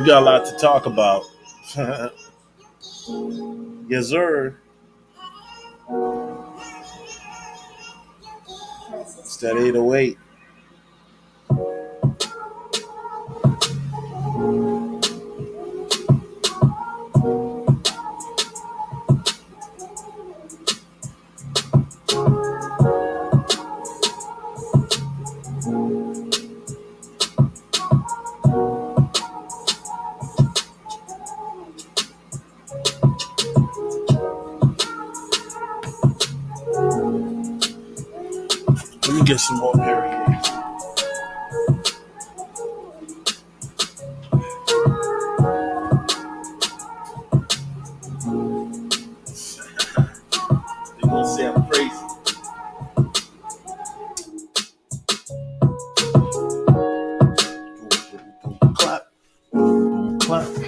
We got a lot to talk about. Yes, sir. It's that 808. Let me get some more barricades. They gonna say I'm crazy. Boom, boom, boom, clap. Boom, boom, clap. Boom.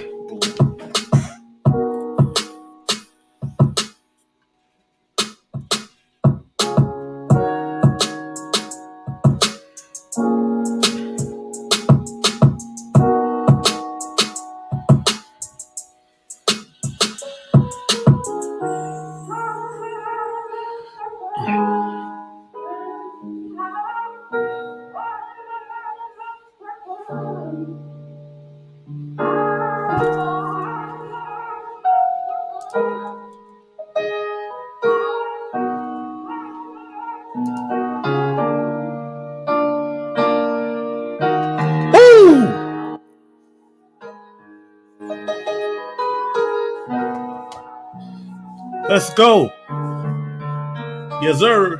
Woo! Let's go. Yes, sir.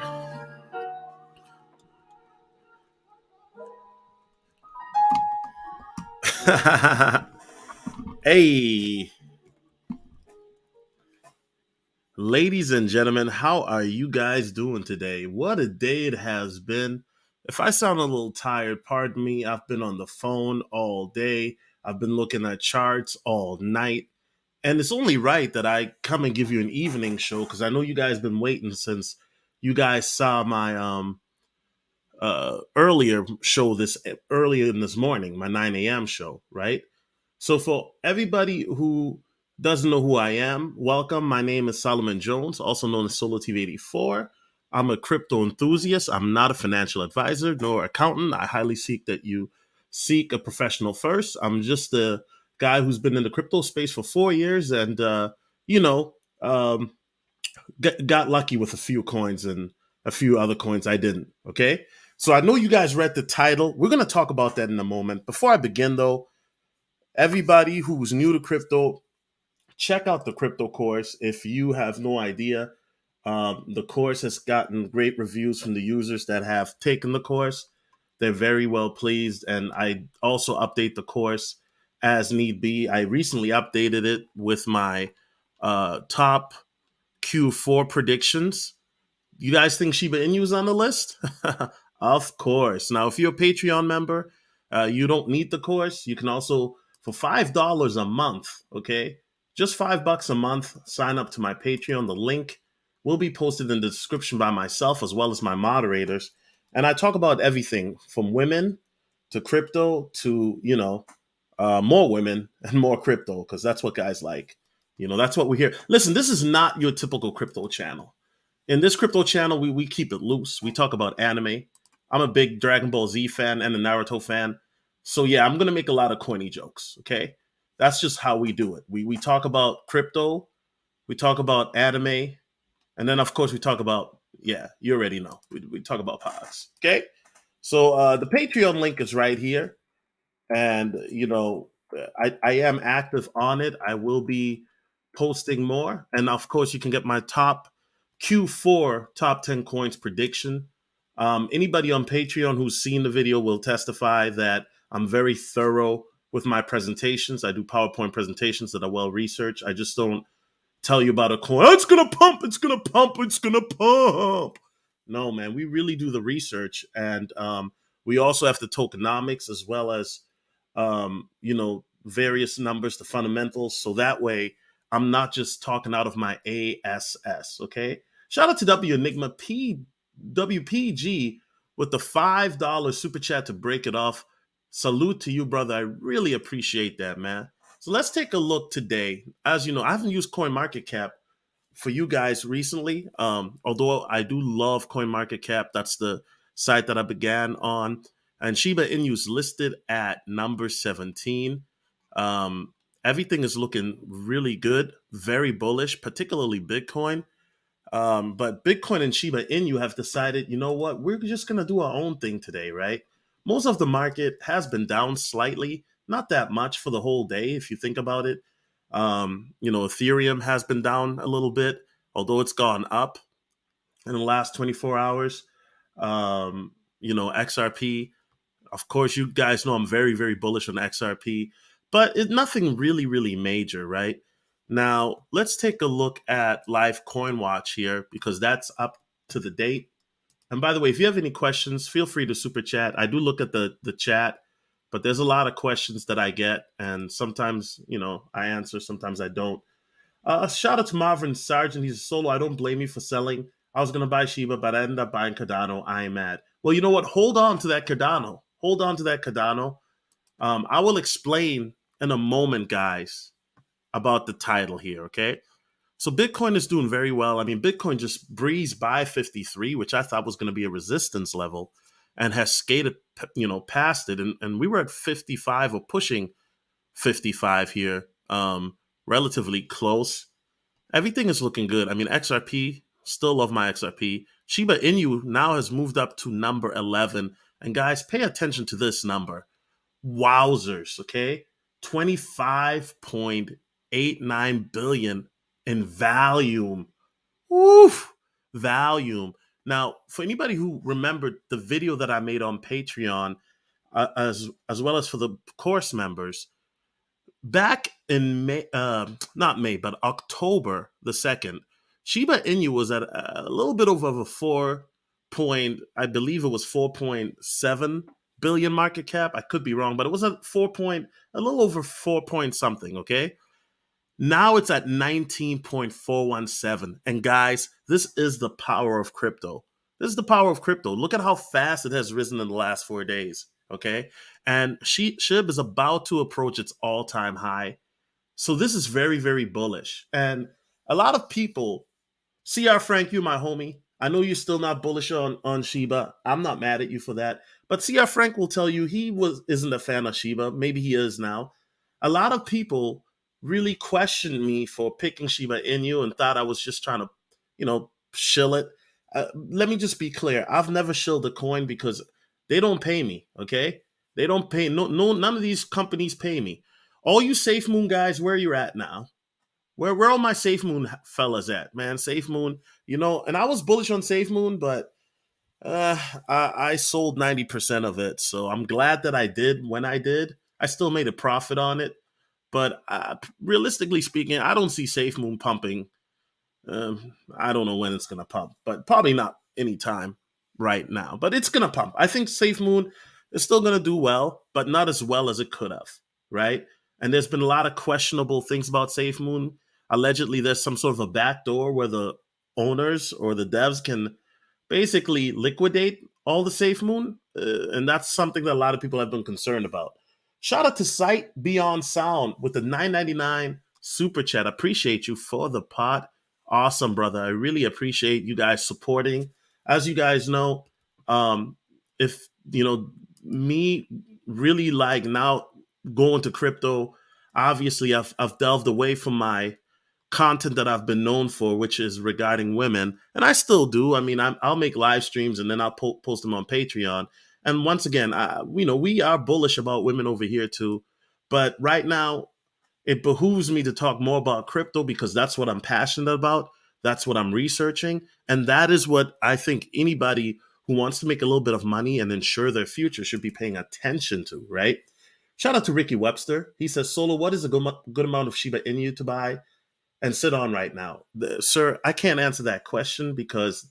Hey, ladies and gentlemen, how are you guys doing today? What a day it has been. If I sound a little tired, pardon me. I've been on the phone all day. I've been looking at charts all night. And it's only right that I come and give you an evening show because I know you guys been waiting since you guys saw my earlier show this earlier in this morning, my 9 a.m. show, right? So for everybody who doesn't know who I am, welcome. My name is Solomon Jones, also known as Solo TV 84. I'm a crypto enthusiast. I'm not a financial advisor nor accountant. I highly seek that you seek a professional first. I'm just a guy who's been in the crypto space for 4 years and, you know, um, got lucky with a few coins and a few other coins I didn't. Okay. So I know you guys read the title. We're going to talk about that in a moment. Before I begin, though, everybody who's new to crypto, check out the crypto course. If you have no idea, the course has gotten great reviews from the users that have taken the course. They're very well pleased. And I also update the course as need be. I recently updated it with my top Q4 predictions. You guys think Shiba Inu is on the list? Of course. Now, if you're a Patreon member, you don't need the course. You can also, for $5 a month, okay, just $5 a month, sign up to my Patreon. The link will be posted in the description by myself as well as my moderators. And I talk about everything from women to crypto to, more women and more crypto because that's what guys like. That's what we hear. Listen, this is not your typical crypto channel. In this crypto channel, we keep it loose. We talk about anime. I'm a big Dragon Ball Z fan and a Naruto fan. So yeah, I'm gonna make a lot of corny jokes. Okay, that's just how we do it. We talk about crypto, we talk about anime, and then of course we talk about, yeah, you already know. We talk about pods. Okay, so the Patreon link is right here, and I am active on it. I will be posting more, and of course you can get my top Q4 top 10 coins prediction. Anybody on Patreon who's seen the video will testify that I'm very thorough with my presentations. I do PowerPoint presentations that are well researched. I just don't tell you about a coin. Oh, it's gonna pump, it's gonna pump, it's gonna pump. No, man, we really do the research, and we also have the tokenomics as well as various numbers, the fundamentals. So that way, I'm not just talking out of my ASS. Okay. Shout out to W Enigma WPG with the $5 super chat to break it off. Salute to you, brother. I really appreciate that, man. So let's take a look today. As you know, I haven't used CoinMarketCap for you guys recently. Although I do love CoinMarketCap, that's the site that I began on. And Shiba Inu is listed at number 17. Um, Everything is looking really good, very bullish, particularly Bitcoin. But Bitcoin and Shiba Inu have decided, you know what, we're just going to do our own thing today, right? Most of the market has been down slightly, not that much for the whole day, if you think about it. Ethereum has been down a little bit, although it's gone up in the last 24 hours. XRP, of course, you guys know I'm very, very bullish on XRP, but it's nothing really, really major, right? Now, let's take a look at Live Coin Watch here because that's up to the date. And by the way, if you have any questions, feel free to super chat. I do look at the chat, but there's a lot of questions that I get, and sometimes, I answer, sometimes I don't. Shout out to Marvin Sargent. He's a solo. I don't blame you for selling. I was going to buy Shiba, but I ended up buying Cardano. I am mad. Well, you know what? Hold on to that Cardano. Hold on to that Cardano. I will explain in a moment, guys, about the title here, okay? So Bitcoin is doing very well. I mean, Bitcoin just breezed by 53, which I thought was going to be a resistance level, and has skated, past it. And we were at 55 or pushing 55 here, relatively close. Everything is looking good. I mean, XRP, still love my XRP. Shiba Inu now has moved up to number 11. And guys, pay attention to this number. Wowzers, okay? 25.89 billion in volume. Woof, volume. Now, for anybody who remembered the video that I made on Patreon, as well as for the course members, back in May, not May, but October the 2nd, Shiba Inu was at a little bit over a I believe it was 4.7 billion market cap. I could be wrong, but it was at a little over 4 point something, okay? Now it's at 19.417. And guys, this is the power of crypto. This is the power of crypto. Look at how fast it has risen in the last 4 days, okay? And SHIB is about to approach its all-time high. So this is very, very bullish. And a lot of people, CR Frank, you my homie. I know you're still not bullish on Shiba. I'm not mad at you for that. But CR Frank will tell you he isn't a fan of Shiba. Maybe he is now. A lot of people really questioned me for picking Shiba Inu and thought I was just trying to, shill it. Let me just be clear. I've never shilled a coin because they don't pay me, okay? They don't pay. No, none of these companies pay me. All you Safe Moon guys, where you're at now? Where all my Safe Moon fellas at, man? Safe Moon, and I was bullish on Safe Moon, but I sold 90% of it. So I'm glad that I did when I did. I still made a profit on it. But realistically speaking, I don't see Safe Moon pumping. I don't know when it's going to pump, but probably not anytime right now. But it's going to pump. I think Safe Moon is still going to do well, but not as well as it could have, right? And there's been a lot of questionable things about Safe Moon. Allegedly, there's some sort of a backdoor where the owners or the devs can basically liquidate all the Safe Moon. And that's something that a lot of people have been concerned about. Shout out to Sight Beyond Sound with the $9.99 super chat. Appreciate you for the pot. Awesome, brother. I really appreciate you guys supporting. As you guys know, if me really like now going to crypto, obviously I've delved away from my content that I've been known for, which is regarding women, and I still do. I mean, I'll make live streams and then I'll post them on Patreon. And once again, we are bullish about women over here too. But right now, it behooves me to talk more about crypto because that's what I'm passionate about. That's what I'm researching. And that is what I think anybody who wants to make a little bit of money and ensure their future should be paying attention to, right? Shout out to Ricky Webster. He says, Solo, what is a good amount of Shiba Inu to buy and sit on right now? Sir, I can't answer that question because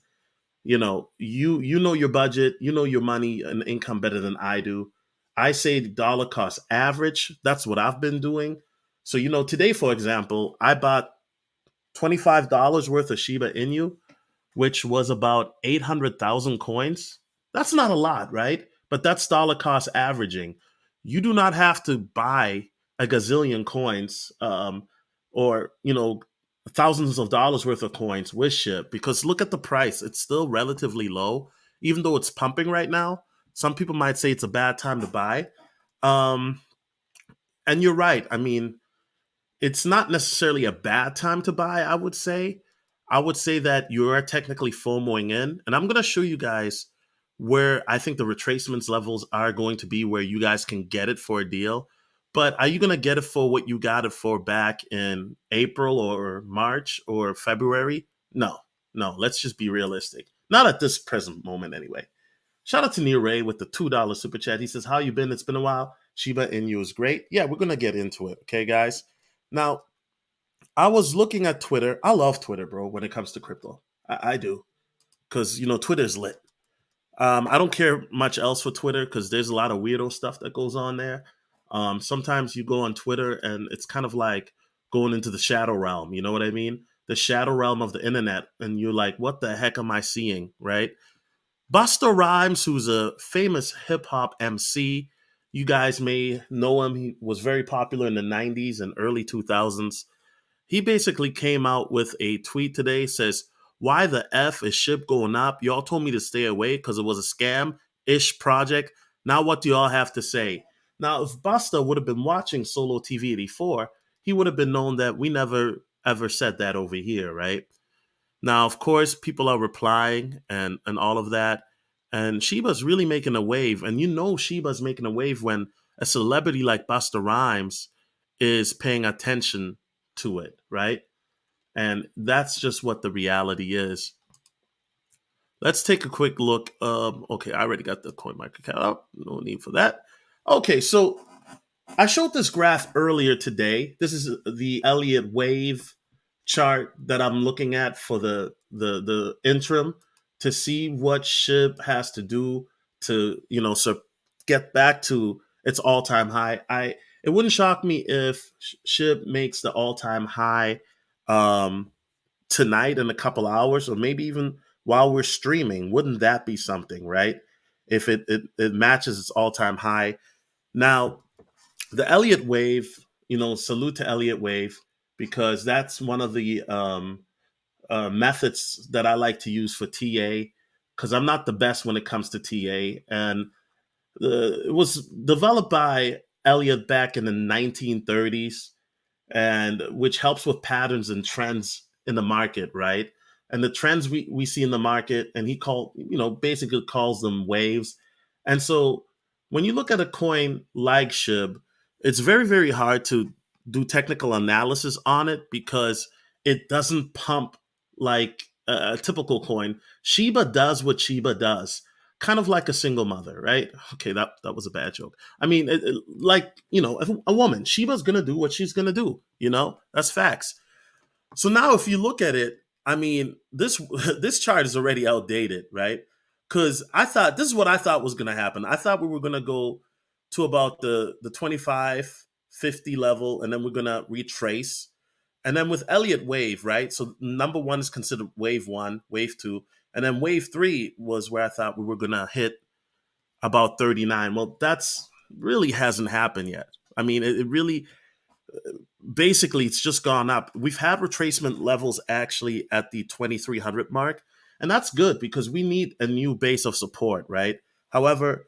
you know your budget, your money and income better than I do. I say dollar cost average. That's what I've been doing. So today, for example, I bought $25 worth of Shiba Inu, which was about 800,000 coins. That's not a lot, right? But that's dollar cost averaging. you do not have to buy a gazillion coins, or thousands of dollars worth of coins with ship, because look at the price. It's still relatively low, even though it's pumping right now. Some people might say it's a bad time to buy. Um, and you're right. I mean, it's not necessarily a bad time to buy, I would say. I would say that you're technically FOMOing in. And I'm going to show you guys where I think the retracements levels are going to be, where you guys can get it for a deal. But are you going to get it for what you got it for back in April or March or February? No, no. Let's just be realistic. Not at this present moment, anyway. Shout out to Neil Ray with the $2 super chat. He says, "How you been? It's been a while. Shiba INU is great." Yeah, we're gonna get into it, okay, guys. Now, I was looking at Twitter. I love Twitter, bro. When it comes to crypto, I do, because Twitter's lit. I don't care much else for Twitter because there's a lot of weirdo stuff that goes on there. Sometimes you go on Twitter and it's kind of like going into the shadow realm. You know what I mean? The shadow realm of the internet, and you're like, "What the heck am I seeing?" Right? Busta Rhymes, who's a famous hip hop MC. You guys may know him. He was very popular in the 90s and early 2000s. He basically came out with a tweet today, says, "Why the F is ship going up? Y'all told me to stay away because it was a scam-ish project. Now what do y'all have to say?" Now, if Busta would have been watching Solo TV 84, he would have been known that we never ever said that over here, right? Now, of course, people are replying and all of that. And Shiba's really making a wave. And Shiba's making a wave when a celebrity like Busta Rhymes is paying attention to it, right? And that's just what the reality is. Let's take a quick look. Okay, I already got the coin market cap up. No need for that. Okay, so I showed this graph earlier today. This is the Elliott wave chart that I'm looking at for the interim, to see what SHIB has to do to get back to its all time high. It wouldn't shock me if SHIB makes the all time high um, tonight in a couple hours, or maybe even while we're streaming. Wouldn't that be something, right? If it matches its all time high. Now, the Elliott wave, salute to Elliott wave, because that's one of the methods that I like to use for TA, because I'm not the best when it comes to TA. And it was developed by Elliott back in the 1930s, and which helps with patterns and trends in the market, right? And the trends we see in the market, and basically calls them waves. And so when you look at a coin like SHIB, it's very, very hard to do technical analysis on it because it doesn't pump like a typical coin. Shiba does what Shiba does, kind of like a single mother, right? Okay, that was a bad joke. I mean, if a woman, Shiba's gonna do what she's gonna do. That's facts. So now, if you look at it, I mean, this this chart is already outdated, right? Because I thought this is what I thought was gonna happen. I thought we were gonna go to about the 2550 level, and then we're gonna retrace. And then with Elliott wave, right? So number one is considered wave one, wave two, and then wave three was where I thought we were gonna hit about 39. Well, that's really hasn't happened yet. I mean, it really basically it's just gone up. We've had retracement levels actually at the 2300 mark, and that's good because we need a new base of support, right? However,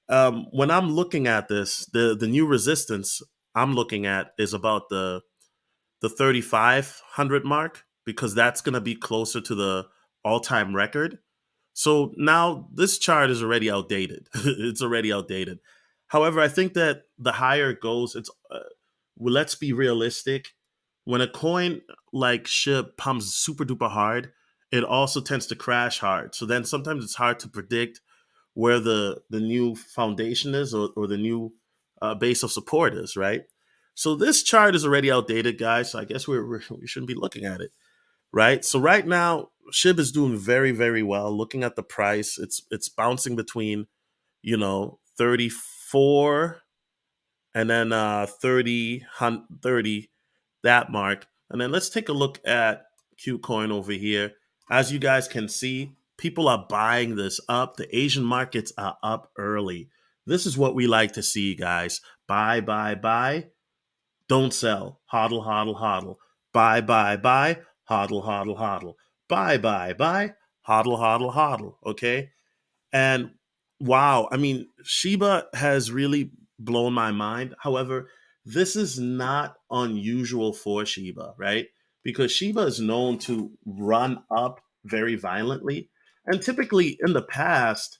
when I'm looking at this, the new resistance I'm looking at is about the 3500 mark, because that's going to be closer to the all-time record. So now this chart is already outdated. It's already outdated. However, I think that the higher it goes, well, let's be realistic. When a coin like SHIB pumps super duper hard, it also tends to crash hard. So then sometimes it's hard to predict where the new foundation is, or the new base of support is, right? So this chart is already outdated, guys. So I guess we shouldn't be looking at it, right? So right now, SHIB is doing very, very well. Looking at the price, it's bouncing between 34 and then 30, that mark. And then let's take a look at Qcoin over here. As you guys can see, people are buying this up. The Asian markets are up early. This is what we like to see, guys. Buy, buy, buy. Don't sell. Hodl, hodl, hodl. Buy, buy, buy. Hodl, hodl, hodl. Buy, buy, buy. Hodl, hodl, hodl. Okay. And wow, I mean, Shiba has really blown my mind. However, this is not unusual for Shiba, right? Because Shiba is known to run up very violently. And typically in the past,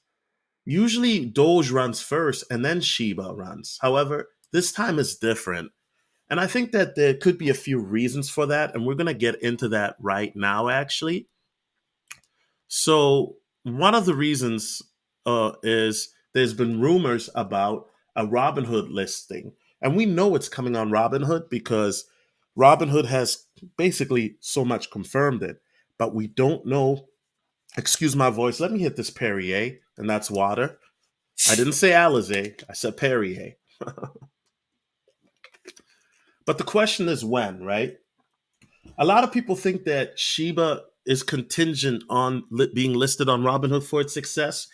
usually Doge runs first and then Shiba runs. However, this time is different. And I think that there could be a few reasons for that. And we're going to get into that right now, actually. So one of the reasons is there's been rumors about a Robinhood listing, and we know it's coming on Robinhood because Robinhood has basically so much confirmed it, but we don't know. Excuse my voice. Let me hit this Perrier, and that's water. I didn't say Alizé. I said Perrier. But the question is when, right? A lot of people think that Shiba is contingent on being listed on Robinhood for its success.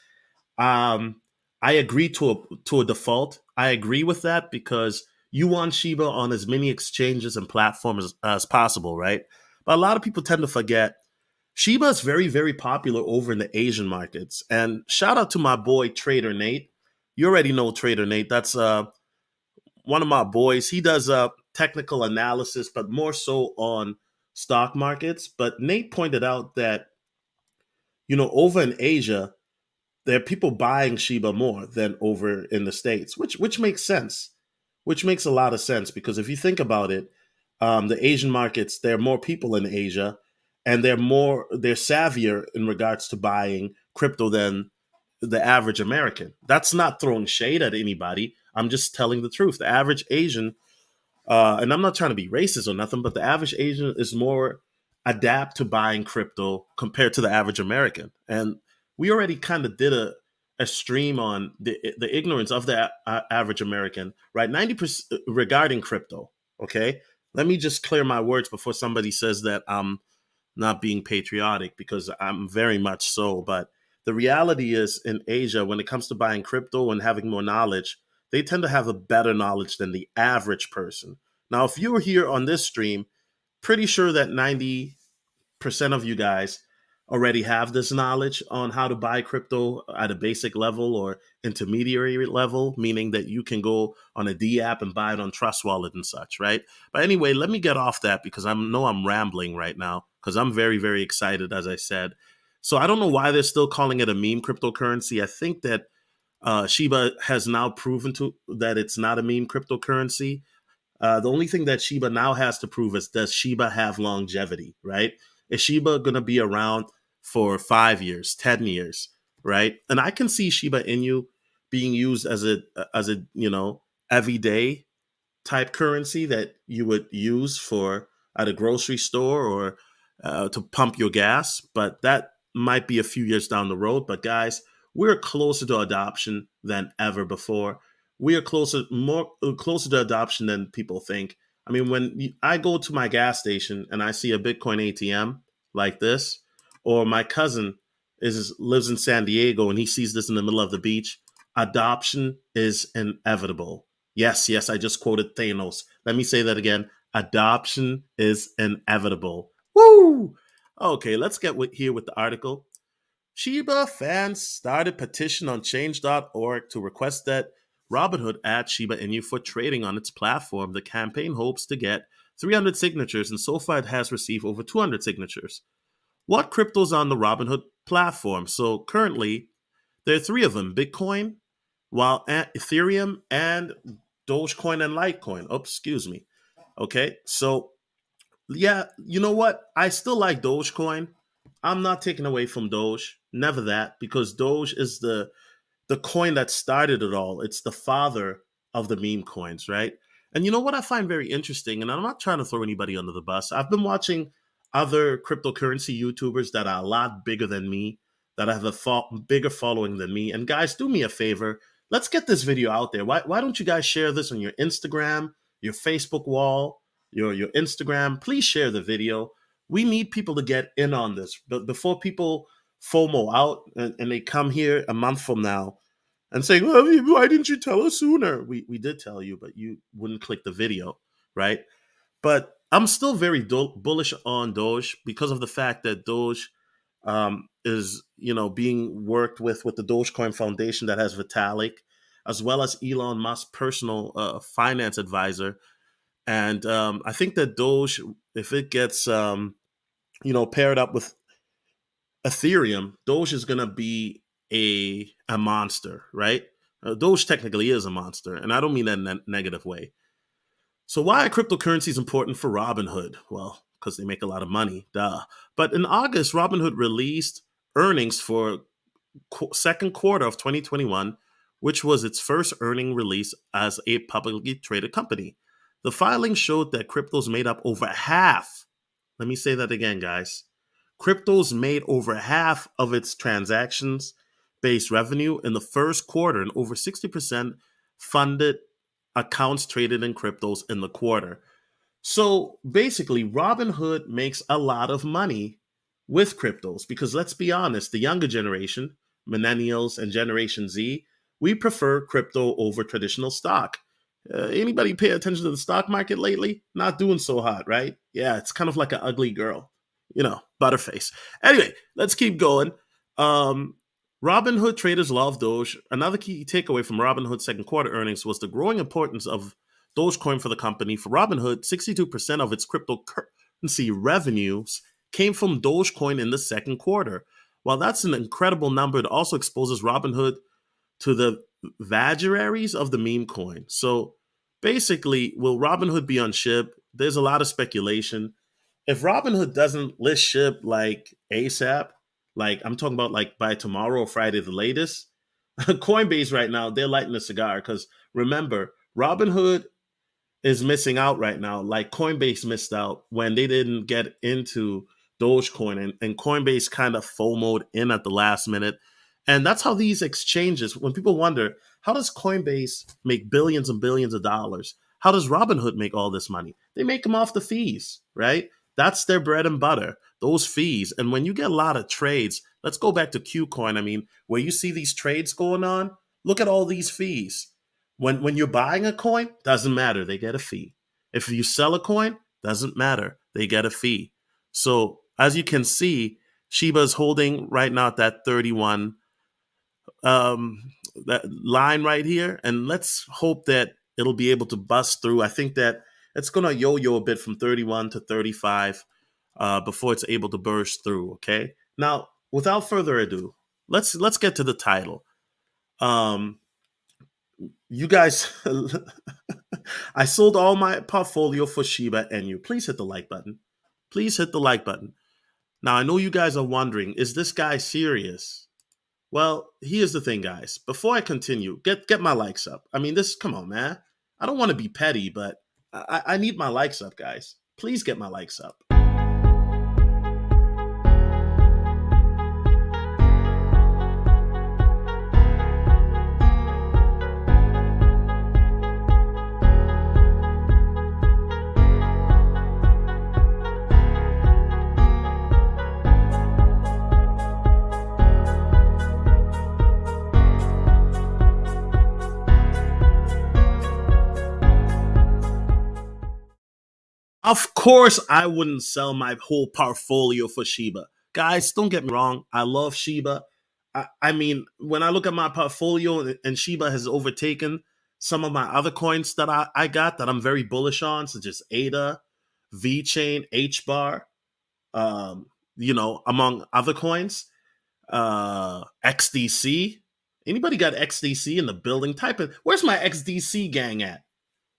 Um, I agree to a default. I agree with that because you want Shiba on as many exchanges and platforms as possible, right? But a lot of people tend to forget Shiba is very, very popular over in the Asian markets. And shout out to my boy Trader Nate. You already know Trader Nate. That's one of my boys. He does technical analysis, but more so on stock markets. But Nate pointed out that over in Asia, there are people buying Shiba more than over in the States, which makes sense, which makes a lot of sense because if you think about it, the Asian markets, there are more people in Asia, and they're savvier in regards to buying crypto than the average American. That's not throwing shade at anybody. I'm just telling the truth. The average Asian and I'm not trying to be racist or nothing, but the average Asian is more adapt to buying crypto compared to the average American. And we already kind of did a stream on the ignorance of the average American, right? 90% regarding crypto. Okay, let me just clear my words before somebody says that I'm not being patriotic because I'm very much so. But the reality is, in Asia, when it comes to buying crypto and having more knowledge, they tend to have a better knowledge than the average person. Now, if you were here on this stream, pretty sure that 90% of you guys already have this knowledge on how to buy crypto at a basic level or intermediary level, meaning that you can go on a D app and buy it on Trust Wallet and such, right? But anyway, let me get off that because I know I'm rambling right now because I'm very, very excited, as I said. So I don't know why they're still calling it a meme cryptocurrency. I think that Shiba has now proven to that it's not a meme cryptocurrency. The only thing that Shiba now has to prove is, does Shiba have longevity, right? Is Shiba going to be around for 5 years, 10 years, right? And I can see Shiba Inu being used as a everyday type currency that you would use for at a grocery store or to pump your gas, but that might be a few years down the road. But guys, we're closer to adoption than ever before. We are closer to adoption than people think. I mean, when I go to my gas station and I see a Bitcoin ATM like this, or my cousin lives in San Diego and he sees this in the middle of the beach, adoption is inevitable. Yes, yes, I just quoted Thanos. Let me say that again. Adoption is inevitable. Woo! Okay, let's get here with the article. Shiba fans started petition on change.org to request that Robinhood add Shiba Inu for trading on its platform. The campaign hopes to get 300 signatures, and so far it has received over 200 signatures. What cryptos on the Robinhood platform? So currently, there are three of them: Bitcoin, while Ethereum, and Dogecoin and Litecoin. Oh, excuse me. Okay, so yeah, you know what? I still like Dogecoin. I'm not taking away from Doge. Never that, because Doge is the coin that started it all. It's the father of the meme coins, right? And you know what I find very interesting, and I'm not trying to throw anybody under the bus. I've been watching other cryptocurrency YouTubers that are a lot bigger than me, that have a bigger following than me. And guys, do me a favor. Let's get this video out there. Why don't you guys share this on your Instagram, your Facebook wall, your Instagram? Please share the video. We need people to get in on this. But before people FOMO out and they come here a month from now and saying, well, why didn't you tell us sooner? We did tell you, but you wouldn't click the video, right? But I'm still very bullish on Doge because of the fact that Doge is, being worked with the Dogecoin Foundation that has Vitalik, as well as Elon Musk's personal finance advisor. And I think that Doge, if it gets paired up with Ethereum, Doge is going to be a monster, right? Doge technically is a monster, and I don't mean that in a negative way. So why are cryptocurrencies important for Robinhood? Well, because they make a lot of money, duh. But in August, Robinhood released earnings for second quarter of 2021, which was its first earning release as a publicly traded company. The filing showed that cryptos made up over half. Let me say that again, guys. Cryptos made over half of its transactions based revenue in the first quarter, and over 60% funded accounts traded in cryptos in the quarter. So basically, Robinhood makes a lot of money with cryptos because let's be honest, the younger generation, millennials and Generation Z, we prefer crypto over traditional stock. Anybody pay attention to the stock market lately? Not doing so hot, right? Yeah, it's kind of like an ugly girl, butterface. Anyway, let's keep going. Um, Robinhood traders love Doge. Another key takeaway from Robinhood's second quarter earnings was the growing importance of Dogecoin for the company. For Robinhood, 62% of its cryptocurrency revenues came from Dogecoin in the second quarter. While that's an incredible number, it also exposes Robinhood to the vagaries of the meme coin. So basically, will Robinhood be on SHIB? There's a lot of speculation. If Robinhood doesn't list SHIB like ASAP, like I'm talking about like by tomorrow or Friday the latest, Coinbase right now, they're lighting a cigar because remember, Robinhood is missing out right now, like Coinbase missed out when they didn't get into Dogecoin, and Coinbase kind of FOMO'd in at the last minute. And that's how these exchanges, when people wonder, how does Coinbase make billions and billions of dollars? How does Robinhood make all this money? They make them off the fees, right? That's their bread and butter, those fees. And when you get a lot of trades, let's go back to Qcoin. I mean, where you see these trades going on, look at all these fees. When you're buying a coin, doesn't matter, they get a fee. If you sell a coin, doesn't matter, they get a fee. So as you can see, Shiba is holding right now at that 31 that line right here, and let's hope that it'll be able to bust through. I think that it's going to yo-yo a bit from 31 to 35 before it's able to burst through. Okay, now without further ado, let's get to the title. You guys, I sold all my portfolio for Shiba INU. Please hit the like button. Please hit the like button. Now, I know you guys are wondering, is this guy serious? Well, here's the thing, guys. Before I continue, get my likes up. I mean, come on, man. I don't want to be petty, but I need my likes up, guys. Please get my likes up. Of course, I wouldn't sell my whole portfolio for Shiba. Guys, don't get me wrong. I love Shiba. I mean, when I look at my portfolio and Shiba has overtaken some of my other coins that I got that I'm very bullish on, such as ADA, VChain, HBAR, um, among other coins, XDC. Anybody got XDC in the building? Type it. Where's my XDC gang at?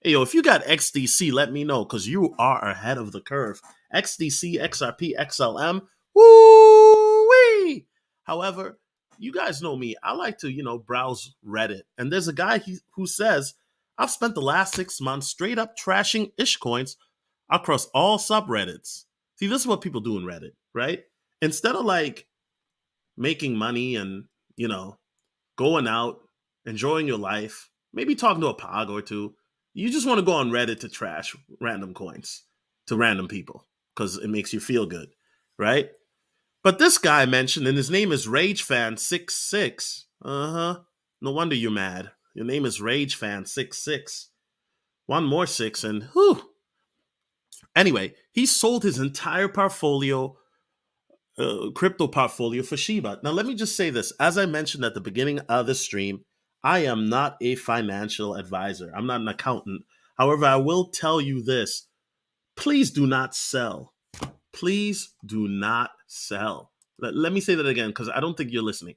Hey, yo, if you got XDC, let me know because you are ahead of the curve. XDC, XRP, XLM, woo-wee! However, you guys know me. I like to, browse Reddit. And there's a guy who says, I've spent the last 6 months straight up trashing ishcoins across all subreddits. See, this is what people do in Reddit, right? Instead of like making money and, going out, enjoying your life, maybe talking to a pog or two, you just want to go on Reddit to trash random coins to random people because it makes you feel good, right? But this guy mentioned, and his name is RageFan66. No wonder you're mad. Your name is Rage Fan 66. One more six, and whew. Anyway, he sold his entire portfolio, crypto portfolio for Shiba. Now, let me just say this. As I mentioned at the beginning of the stream, I am not a financial advisor. I'm not an accountant. However, I will tell you this. Please do not sell. Please do not sell. Let me say that again because I don't think you're listening.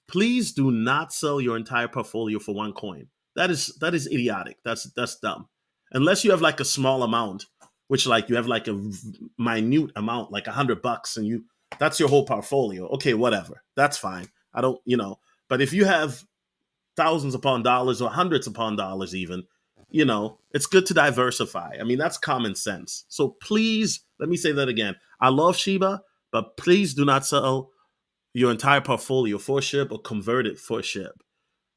Please do not sell your entire portfolio for one coin. That is idiotic. That's dumb. Unless you have like a small amount, which like you have like a minute amount, like $100, and that's your whole portfolio. Okay, whatever. That's fine. I don't, But if you have thousands upon dollars or hundreds upon dollars even, it's good to diversify. I mean, that's common sense. So please, let me say that again. I love Shiba, but please do not sell your entire portfolio for SHIB or convert it for SHIB.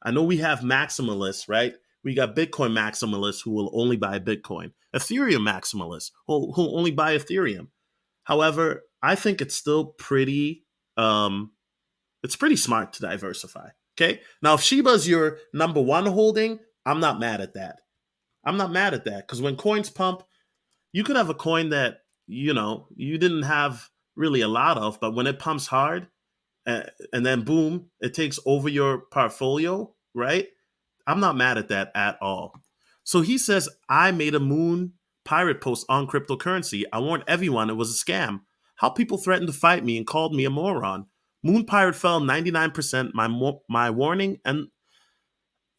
I know we have maximalists, right? We got Bitcoin maximalists who will only buy Bitcoin, Ethereum maximalists who only buy Ethereum. However, I think it's still pretty smart to diversify. Okay. Now, if Shiba's your number one holding, I'm not mad at that. I'm not mad at that because when coins pump, you could have a coin that, you didn't have really a lot of, but when it pumps hard and then boom, it takes over your portfolio, right? I'm not mad at that at all. So he says, I made a Moon pirate post on cryptocurrency. I warned everyone it was a scam. How people threatened to fight me and called me a moron. Moon pirate fell 99%. My warning, and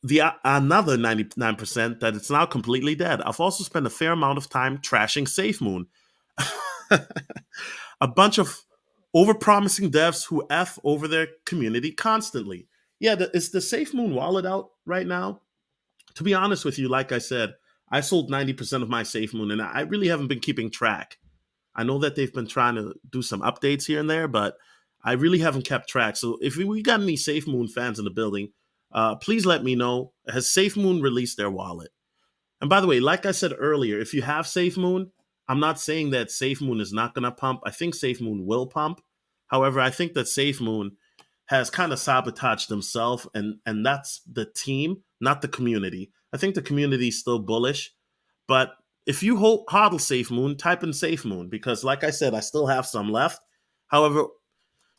the another 99% that it's now completely dead. I've also spent a fair amount of time trashing SafeMoon. A bunch of overpromising devs who F over their community constantly. Yeah, is the SafeMoon wallet out right now? To be honest with you, like I said, I sold 90% of my SafeMoon, and I really haven't been keeping track. I know that they've been trying to do some updates here and there, but I really haven't kept track. So if we got any SafeMoon fans in the building, please let me know. Has SafeMoon released their wallet? And by the way, like I said earlier, if you have SafeMoon, I'm not saying that SafeMoon is not going to pump. I think SafeMoon will pump. However, I think that SafeMoon has kind of sabotaged themselves, and that's the team, not the community. I think the community is still bullish, but if you hodl SafeMoon, type in SafeMoon because, like I said, I still have some left. However,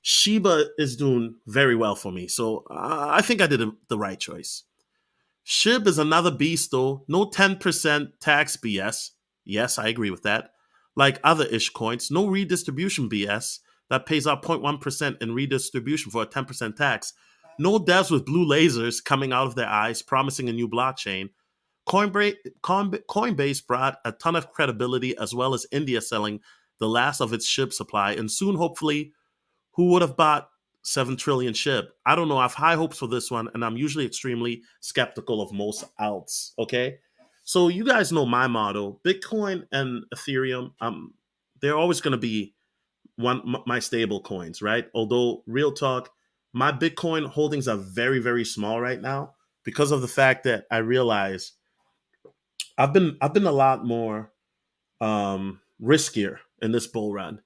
Shiba is doing very well for me, so I think I did the right choice. SHIB is another beast, though. No 10% tax BS. Yes, I agree with that. Like other ish coins, no redistribution BS that pays out 0.1% in redistribution for a 10% tax. No devs with blue lasers coming out of their eyes promising a new blockchain. Coinbase brought a ton of credibility as well as India selling the last of its SHIB supply, and soon, hopefully, who would have bought 7 trillion SHIB? I don't know. I have high hopes for this one, and I'm usually extremely skeptical of most alts. Okay. So you guys know my motto. Bitcoin and Ethereum, they're always going to be my stable coins, right? Although, real talk, my Bitcoin holdings are very, very small right now because of the fact that I realize I've been a lot more riskier in this bull run.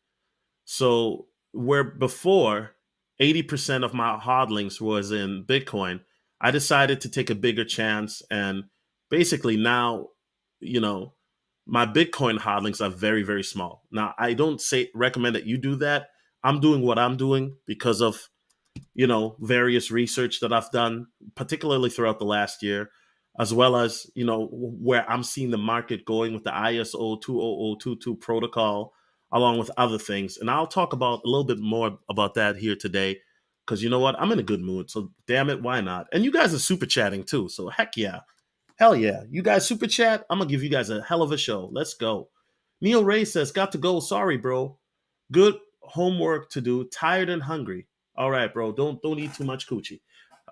So where before 80% of my hodlings was in Bitcoin, I decided to take a bigger chance. And basically now, you know, my Bitcoin hodlings are very, very small. Now, I don't recommend that you do that. I'm doing what I'm doing because of, various research that I've done, particularly throughout the last year, as well as, where I'm seeing the market going with the ISO 20022 protocol, along with other things. And I'll talk about a little bit more about that here today, because you know what? I'm in a good mood. So damn it, why not? And you guys are super chatting too. So heck yeah. Hell yeah. You guys super chat. I'm going to give you guys a hell of a show. Let's go. Neil Ray says, got to go. Sorry, bro. Good homework to do. Tired and hungry. All right, bro. Don't eat too much coochie.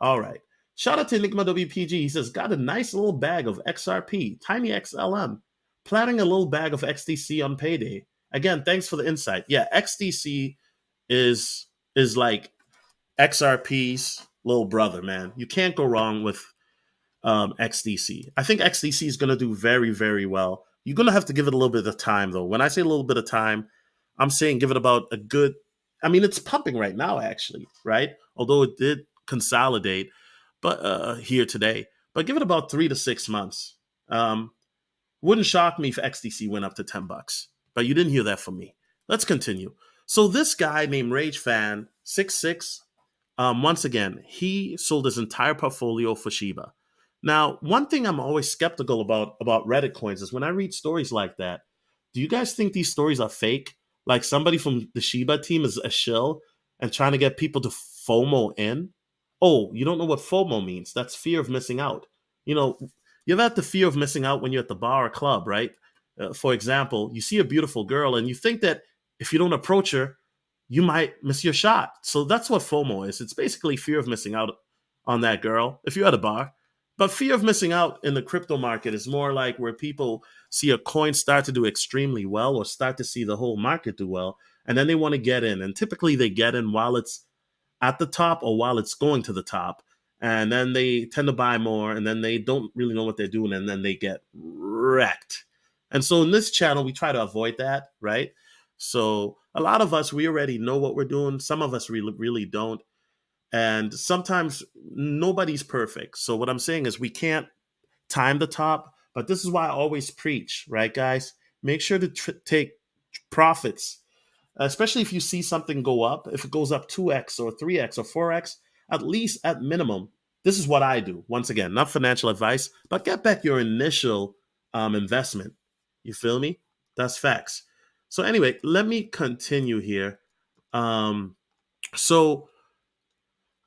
All right. Shout out to Enigma WPG. He says, got a nice little bag of XRP, tiny XLM, planning a little bag of XDC on payday. Again, thanks for the insight. Yeah, XDC is like XRP's little brother, man. You can't go wrong with XDC. I think XDC is going to do very, very well. You're going to have to give it a little bit of time, though. When I say a little bit of time, I'm saying give it about a good. I mean, it's pumping right now, actually, right? Although it did consolidate, but here today. But give it about 3 to 6 months. Um, wouldn't shock me if XDC went up to $10. But you didn't hear that from me. Let's continue. So this guy named Rage Fan 66, once again, he sold his entire portfolio for Shiba. Now, one thing I'm always skeptical about Reddit coins is when I read stories like that. Do you guys think these stories are fake? Like somebody from the Shiba team is a shill and trying to get people to FOMO in? Oh, you don't know what FOMO means? That's fear of missing out. You know, you've had the fear of missing out when you're at the bar or club, right? For example, you see a beautiful girl and you think that if you don't approach her, you might miss your shot. So that's what FOMO is. It's basically fear of missing out on that girl if you're at a bar. But fear of missing out in the crypto market is more like where people see a coin start to do extremely well or start to see the whole market do well, and then they want to get in. And typically they get in while it's at the top or while it's going to the top. And then they tend to buy more and then they don't really know what they're doing and then they get wrecked. And so in this channel, we try to avoid that, right? So a lot of us, we already know what we're doing. Some of us really don't. And sometimes nobody's perfect. So what I'm saying is we can't time the top, but this is why I always preach, right, guys? Make sure to take profits, especially if you see something go up. If it goes up 2x or 3x or 4x, at least at minimum, this is what I do. Once again, not financial advice, but get back your initial investment. You feel me? That's facts. So anyway, let me continue here. Um, so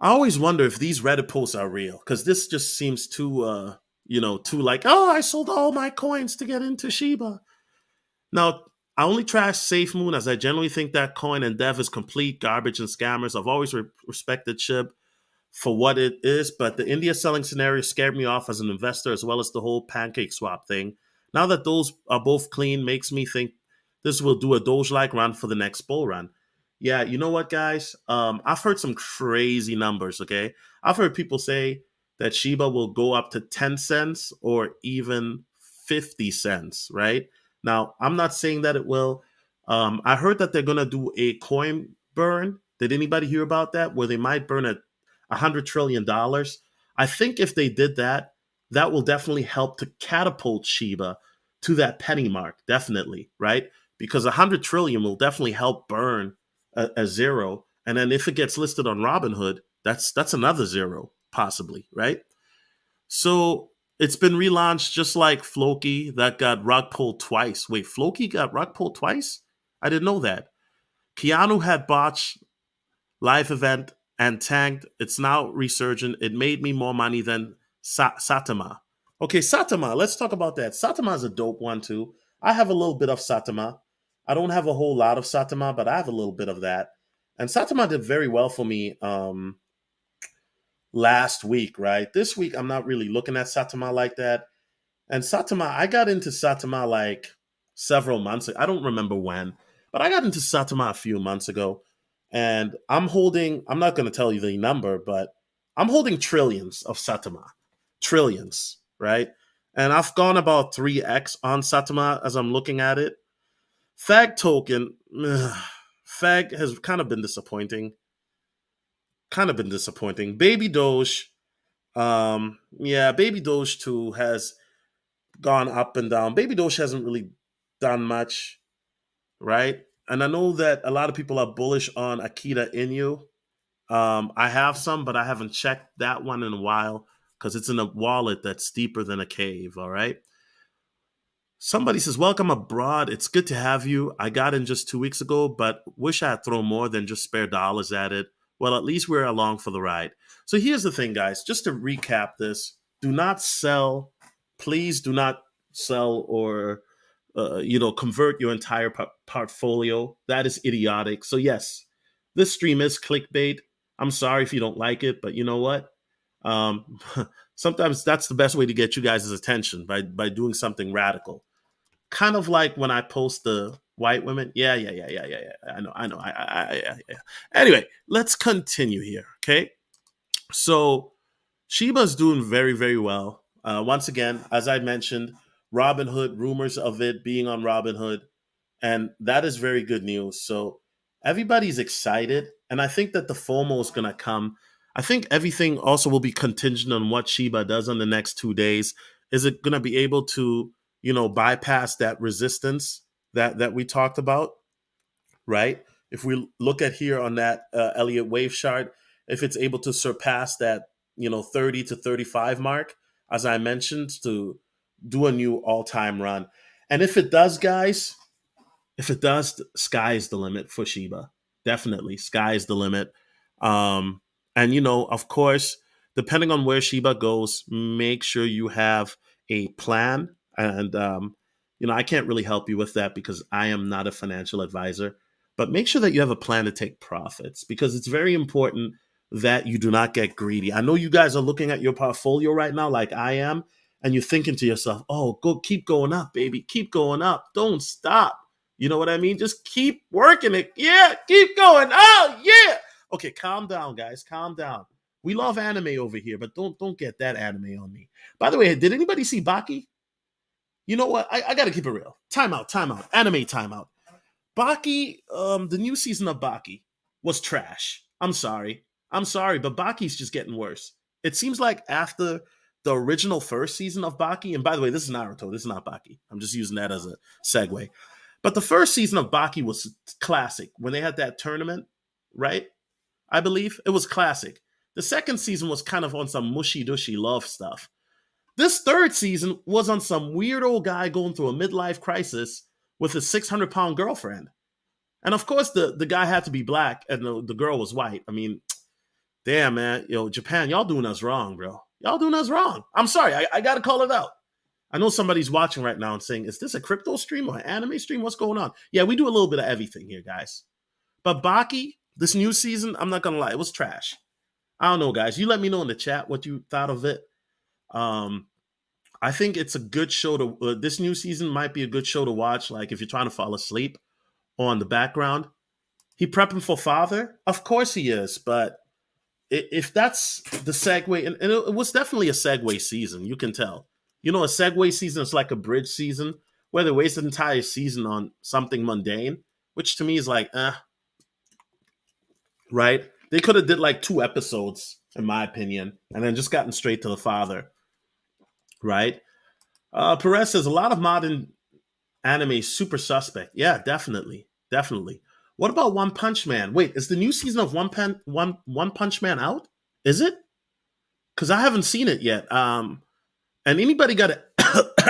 I always wonder if these Reddit posts are real because this just seems too, too like, oh, I sold all my coins to get into Shiba. Now, I only trash SafeMoon as I generally think that coin and dev is complete garbage and scammers. I've always respected SHIB for what it is, but the India selling scenario scared me off as an investor, as well as the whole pancake swap thing. Now that those are both clean, makes me think this will do a Doge-like run for the next bull run. Yeah, you know what, guys? I've heard some crazy numbers. Okay, I've heard people say that Shiba will go up to 10 cents or even 50 cents. Right now, I'm not saying that it will. I heard that they're gonna do a coin burn. Did anybody hear about that? Where they might burn $100 trillion. I think if they did that, that will definitely help to catapult Shiba to that penny mark, definitely, right? Because 100 trillion will definitely help burn a zero, and then if it gets listed on Robinhood, that's another zero possibly, right? So it's been relaunched just like Floki that got rug pulled twice. Wait, Floki got rug pulled twice? I didn't know that. Keanu had botched live event and tanked. It's now resurgent. It made me more money than Satama. Okay, Satama. Let's talk about that. Satama is a dope one too. I have a little bit of Satama. I don't have a whole lot of Satama, but I have a little bit of that. And Satama did very well for me last week, right? This week, I'm not really looking at Satama like that. And Satama, I got into Satama like several months ago. I don't remember when, but I got into Satama a few months ago. And I'm not going to tell you the number, but I'm holding trillions of Satama. Trillions, right? And I've gone about 3x on Satama as I'm looking at it. Fag token, Fag has kind of been disappointing. Kind of been disappointing. Baby Doge, yeah, Baby Doge too has gone up and down. Baby Doge hasn't really done much, right? And I know that a lot of people are bullish on Akita Inu. I have some, but I haven't checked that one in a while because it's in a wallet that's deeper than a cave. All right. Somebody says, "Welcome abroad. It's good to have you. I got in just 2 weeks ago, but wish I had thrown more than just spare dollars at it. Well, at least we're along for the ride." So here's the thing, guys. Just to recap this, do not sell. Please do not sell or convert your entire portfolio. That is idiotic. So yes, this stream is clickbait. I'm sorry if you don't like it, but you know what? Um, sometimes that's the best way to get you guys' attention by doing something radical. Kind of like when I post the white women. Yeah, yeah, yeah, yeah, yeah, yeah. I know. Yeah. Anyway, let's continue here. Okay, so Shiba's doing very, very well. Once again, as I mentioned, Robinhood, rumors of it being on Robinhood, and that is very good news. So everybody's excited, and I think that the FOMO is going to come. I think everything also will be contingent on what Shiba does on the next 2 days. Is it going to be able to, bypass that resistance that we talked about, right? If we look at here on that Elliott wave chart, if it's able to surpass that, 30 to 35 mark, as I mentioned, to do a new all-time run. And if it does, guys, if it does, sky is the limit for Shiba. Definitely, sky is the limit. Um, and of course, depending on where Shiba goes, make sure you have a plan. And I can't really help you with that because I am not a financial advisor. But make sure that you have a plan to take profits because it's very important that you do not get greedy. I know you guys are looking at your portfolio right now, like I am, and you're thinking to yourself, "Oh, go keep going up, baby, keep going up, don't stop." You know what I mean? Just keep working it. Yeah, keep going. Oh, yeah. Okay, calm down, guys. Calm down. We love anime over here, but don't get that anime on me. By the way, did anybody see Baki? You know what? I gotta keep it real. Time out, time out. Anime time out. Baki, the new season of Baki was trash. I'm sorry. I'm sorry, but Baki's just getting worse. It seems like after the original first season of Baki, and by the way, this is Naruto, this is not Baki. I'm just using that as a segue. But the first season of Baki was classic when they had that tournament, right? I believe it was classic. The second season was kind of on some mushy dushy love stuff. This third season was on some weird old guy going through a midlife crisis with his 600-pound girlfriend. And of course, the guy had to be black and the girl was white. I mean, damn, man. Japan, y'all doing us wrong, bro. Y'all doing us wrong. I'm sorry. I got to call it out. I know somebody's watching right now and saying, is this a crypto stream or an anime stream? What's going on? Yeah, we do a little bit of everything here, guys. But Baki, this new season, I'm not going to lie, it was trash. I don't know, guys. You let me know in the chat what you thought of it. I think it's a good show to, this new season might be a good show to watch, like if you're trying to fall asleep on the background. He prepping for father? Of course he is, but if that's the segue, and it was definitely a segue season, you can tell. A segue season is like a bridge season where they waste an entire season on something mundane, which to me is like, right? They could have did like 2 episodes, in my opinion, and then just gotten straight to the father, right? Perez says a lot of modern anime super suspect. Yeah, definitely, definitely. What about One Punch Man? Wait, is the new season of One Punch Man out? Is it? Because I haven't seen it yet. And anybody got an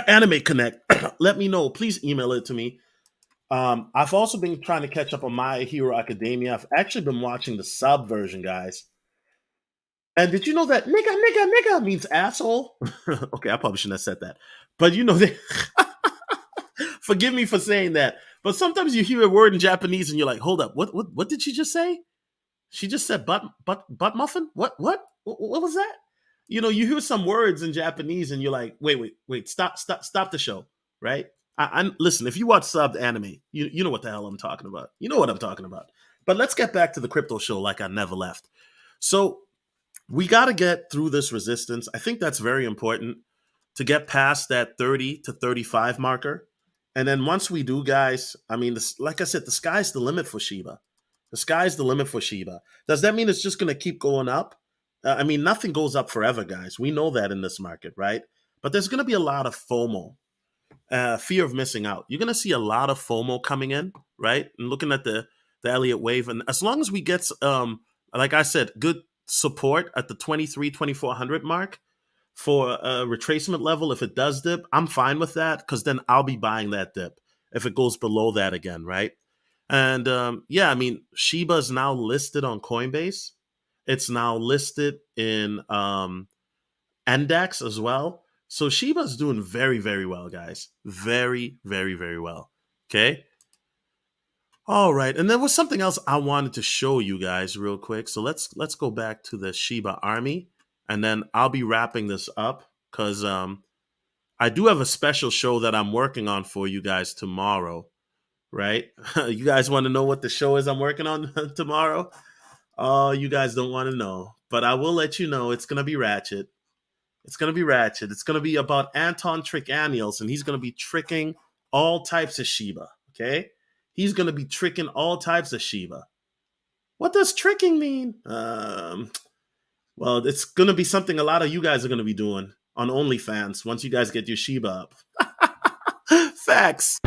Anime Connect? Let me know. Please email it to me. I've also been trying to catch up on My Hero Academia. I've actually been watching the sub version, guys. And did you know that nigga means asshole? Okay, I probably shouldn't have said that. But they forgive me for saying that. But sometimes you hear a word in Japanese and you're like, hold up, what did she just say? She just said butt muffin? What was that? You hear some words in Japanese and you're like, wait, stop the show, right? I listen, if you watch subbed anime, you know what the hell I'm talking about. You know what I'm talking about. But let's get back to the crypto show like I never left. So we got to get through this resistance. I think that's very important to get past that 30 to 35 marker. And then once we do, guys, I mean, like I said, the sky's the limit for Shiba. The sky's the limit for Shiba. Does that mean it's just going to keep going up? I mean, nothing goes up forever, guys. We know that in this market, right? But there's going to be a lot of FOMO, fear of missing out. You're going to see a lot of FOMO coming in, right? And looking at the Elliott wave. And as long as we get, like I said, good support at the 2400 mark for a retracement level, if it does dip, I'm fine with that because then I'll be buying that dip if it goes below that again, right? And yeah, I mean, Shiba is now listed on Coinbase. It's now listed in Index as well. So Shiba's doing very, very well, guys. Very, very, very well. Okay. All right. And there was something else I wanted to show you guys real quick. So let's go back to the Shiba army, and then I'll be wrapping this up because I do have a special show that I'm working on for you guys tomorrow. Right? You guys want to know what the show is I'm working on tomorrow? Oh, you guys don't want to know, but I will let you know. It's gonna be ratchet. It's gonna be ratchet. It's gonna be about Anton Trickaniels, and he's gonna be tricking all types of Shiba. Okay, he's gonna be tricking all types of Shiba. What does tricking mean? Well, it's gonna be something a lot of you guys are gonna be doing on OnlyFans once you guys get your Shiba up. Facts.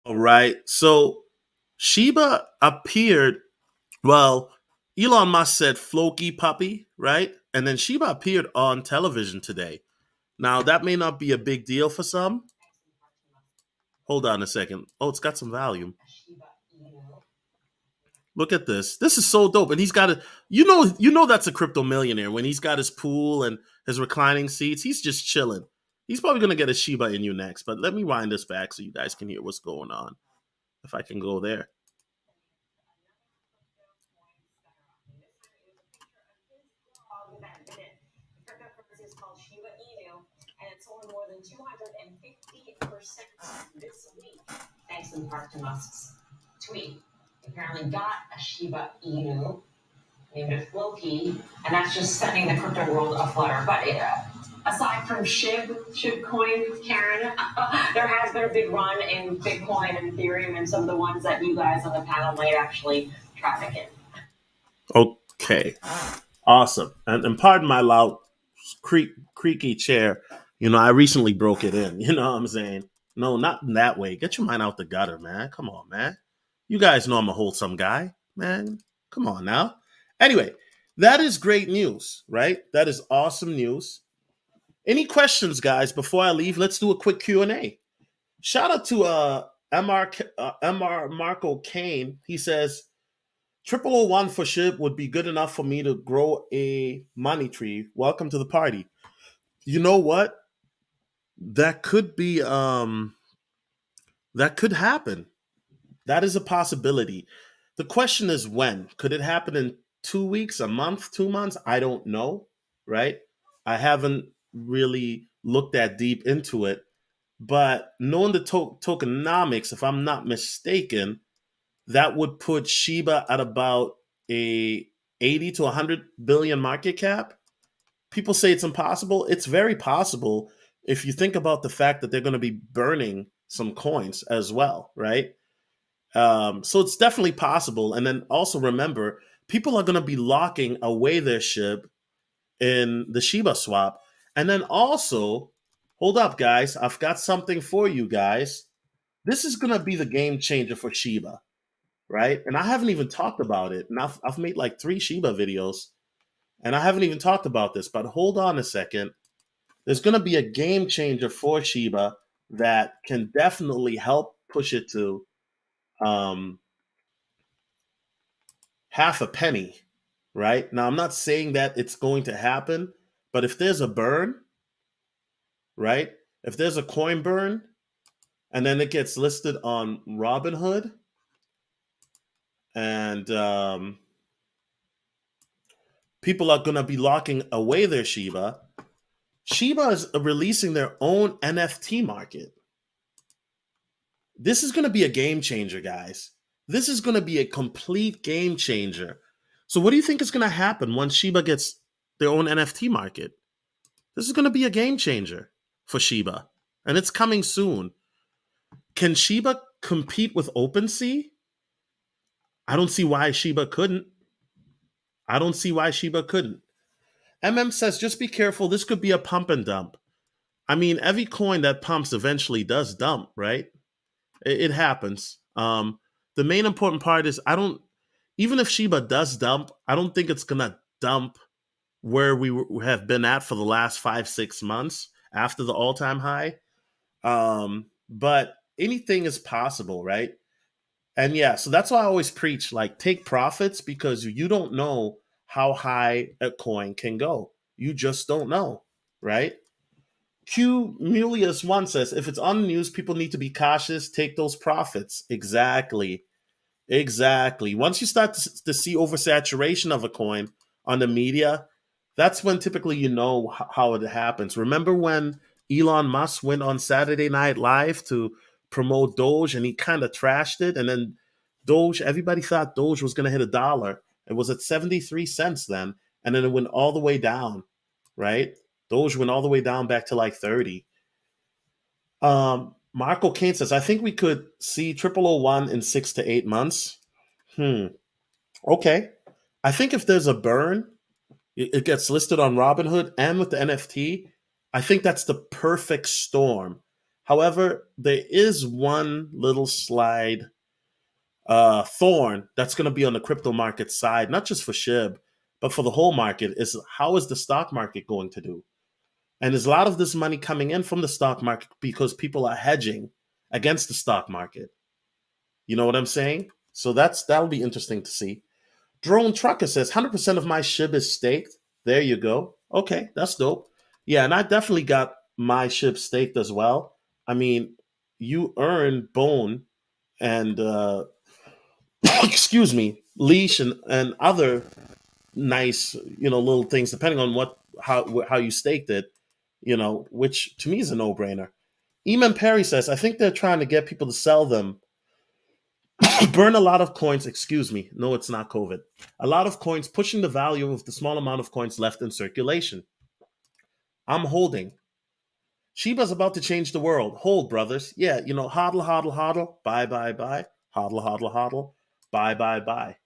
All right. So Shiba appeared. Well, Elon Musk said "Floki puppy," right? And then Shiba appeared on television today. Now that may not be a big deal for some. Hold on a second. Oh, it's got some volume. Look at this. This is so dope. And he's got a you know that's a crypto millionaire when he's got his pool and his reclining seats. He's just chilling. He's probably gonna get a Shiba Inu next. But let me wind this back so you guys can hear what's going on. If I can go there. Cryptocurrency is called Shiba Inu, and it's soared more than 250% this week, thanks in part to Musk's tweet. He apparently got a Shiba Inu, named it Floki, and that's just sending the crypto world aflutter. But aside from Shib coin, Karen, there has been a big run in Bitcoin and Ethereum and some of the ones that you guys on the panel might actually traffic in. Okay. Awesome. And pardon my loud creaky chair. I recently broke it in. You know what I'm saying? No, not in that way. Get your mind out the gutter, man. Come on, man. You guys know I'm a wholesome guy, man. Come on now. Anyway, that is great news, right? That is awesome news. Any questions, guys, before I leave? Let's do a quick Q&A. Shout out to MR Marco Kane. He says, 0001 for SHIB would be good enough for me to grow a money tree. Welcome to the party. You know what? That could be that could happen. That is a possibility. The question is when. Could it happen in 2 weeks, a month, 2 months? I don't know, right? I haven't really looked that deep into it. But knowing the tokenomics, if I'm not mistaken, that would put Shiba at about a 80 to 100 billion market cap. People say it's impossible. It's very possible if you think about the fact that they're going to be burning some coins as well, right? So it's definitely possible. And then also remember, people are going to be locking away their SHIB in the Shiba swap. And then also, hold up, guys. I've got something for you guys. This is going to be the game changer for Shiba, right? And I haven't even talked about it. And I've made like 3 Shiba videos, and I haven't even talked about this. But hold on a second. There's going to be a game changer for Shiba that can definitely help push it to half a penny, right? Now, I'm not saying that it's going to happen, but if there's a burn, right? If there's a coin burn and then it gets listed on Robinhood and people are going to be locking away their Shiba, Shiba is releasing their own NFT market. This is going to be a game changer, guys. This is going to be a complete game changer. So what do you think is going to happen once Shiba gets their own NFT market? This is going to be a game changer for Shiba, and it's coming soon. Can Shiba compete with OpenSea? I don't see why Shiba couldn't. I don't see why Shiba couldn't. MM says, just be careful. This could be a pump and dump. I mean, every coin that pumps eventually does dump, right? It happens. The main important part is even if Shiba does dump, I don't think it's going to dump where we have been at for the last 5-6 months after the all-time high. But anything is possible, right? And yeah, so that's why I always preach, like, take profits, because you don't know how high a coin can go. You just don't know, right? Q Mulius 1 says, if it's on the news, people need to be cautious, take those profits. Exactly. Once you start to see oversaturation of a coin on the media, That's when typically you know how it happens. Remember when Elon Musk went on Saturday Night Live to promote Doge and he kind of trashed it, and then Doge, everybody thought Doge was going to hit $1. It was at 73 cents then, and then it went all the way down, right? Doge went all the way down back to like 30. Marco Kane says, I think we could see 0001 in 6 to 8 months. Hmm. Okay. I think if there's a burn, it gets listed on Robinhood and with the NFT. I think that's the perfect storm. However, there is one little slide thorn that's going to be on the crypto market side, not just for SHIB, but for the whole market. Is how is the stock market going to do? And there's a lot of this money coming in from the stock market because people are hedging against the stock market. You know what I'm saying? So that'll be interesting to see. Drone Trucker says 100% of my SHIB is staked. There you go. Okay, that's dope. Yeah, and I definitely got my SHIB staked as well. I mean, you earn bone and excuse me, leash and other nice, little things depending on how you staked it, which to me is a no-brainer. Eamon Perry says, I think they're trying to get people to sell them burn a lot of coins, excuse me. No, it's not COVID. A lot of coins, pushing the value of the small amount of coins left in circulation. I'm holding. Shiba's about to change the world. Hold, brothers. Yeah, hodl, hodl, hodl, buy, buy, buy. Hodl, hodl, hodl, buy, buy, buy.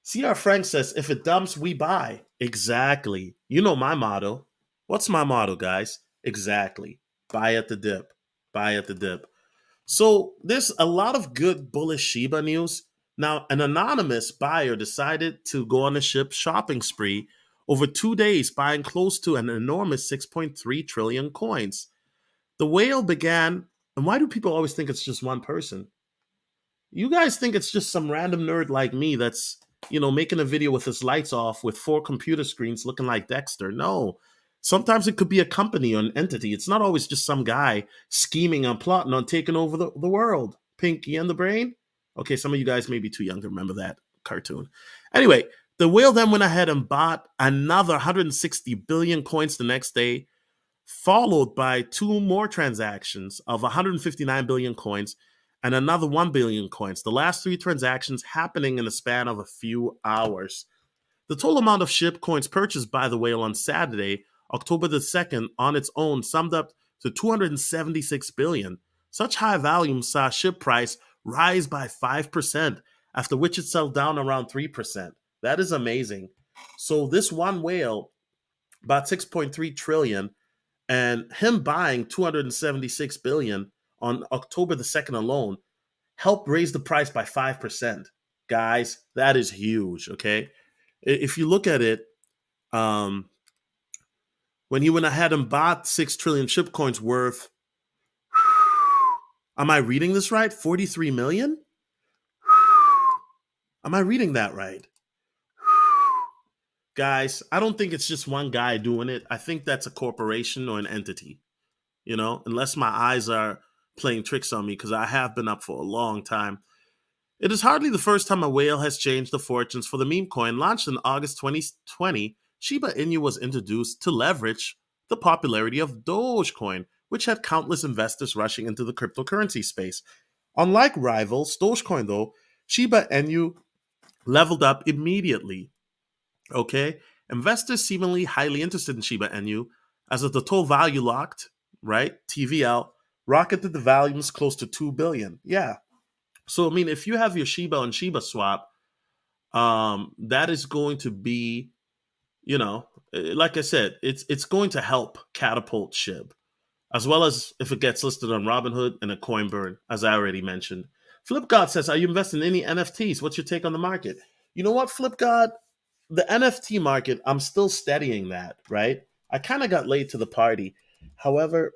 CR Frank says, if it dumps, we buy. Exactly. You know my motto. What's my motto, guys? Exactly. Buy at the dip. Buy at the dip. So there's a lot of good bullish Shiba news. Now, an anonymous buyer decided to go on a SHIB shopping spree over 2 days, buying close to an enormous 6.3 trillion coins. The whale began, and why do people always think it's just one person? You guys think it's just some random nerd like me that's, making a video with his lights off with 4 computer screens looking like Dexter. No. Sometimes it could be a company or an entity. It's not always just some guy scheming and plotting on taking over the world. Pinky and the Brain? Okay, some of you guys may be too young to remember that cartoon. Anyway, the whale then went ahead and bought another 160 billion coins the next day, followed by 2 more transactions of 159 billion coins and another 1 billion coins. The last 3 transactions happening in the span of a few hours. The total amount of SHIB coins purchased by the whale on Saturday, October the 2nd, on its own summed up to 276 billion. Such high volume saw SHIB price rise by 5%, after which it settled down around 3%. That is amazing. So this one whale bought 6.3 trillion, and him buying 276 billion on October the 2nd alone helped raise the price by 5%. Guys, that is huge, okay? If you look at it, um, when he went ahead and bought 6 trillion SHIB coins worth, am I reading this right? 43 million? Am I reading that right? Guys, I don't think it's just one guy doing it. I think that's a corporation or an entity, unless my eyes are playing tricks on me, because I have been up for a long time. It is hardly the first time a whale has changed the fortunes for the meme coin. Launched in August 2020, Shiba Inu was introduced to leverage the popularity of Dogecoin, which had countless investors rushing into the cryptocurrency space. Unlike rivals, Dogecoin, though, Shiba Inu leveled up immediately. Okay? Investors seemingly highly interested in Shiba Inu, as of the total value locked, right? TVL, rocketed the volumes close to 2 billion. Yeah. So, I mean, if you have your Shiba on Shiba swap, that is going to be, like I said, it's going to help catapult SHIB, as well as if it gets listed on Robinhood and a coin burn, as I already mentioned. Flip God says, are you investing in any NFTs? What's your take on the market? You know what, Flip God? The NFT market, I'm still studying that, right? I kind of got late to the party. However,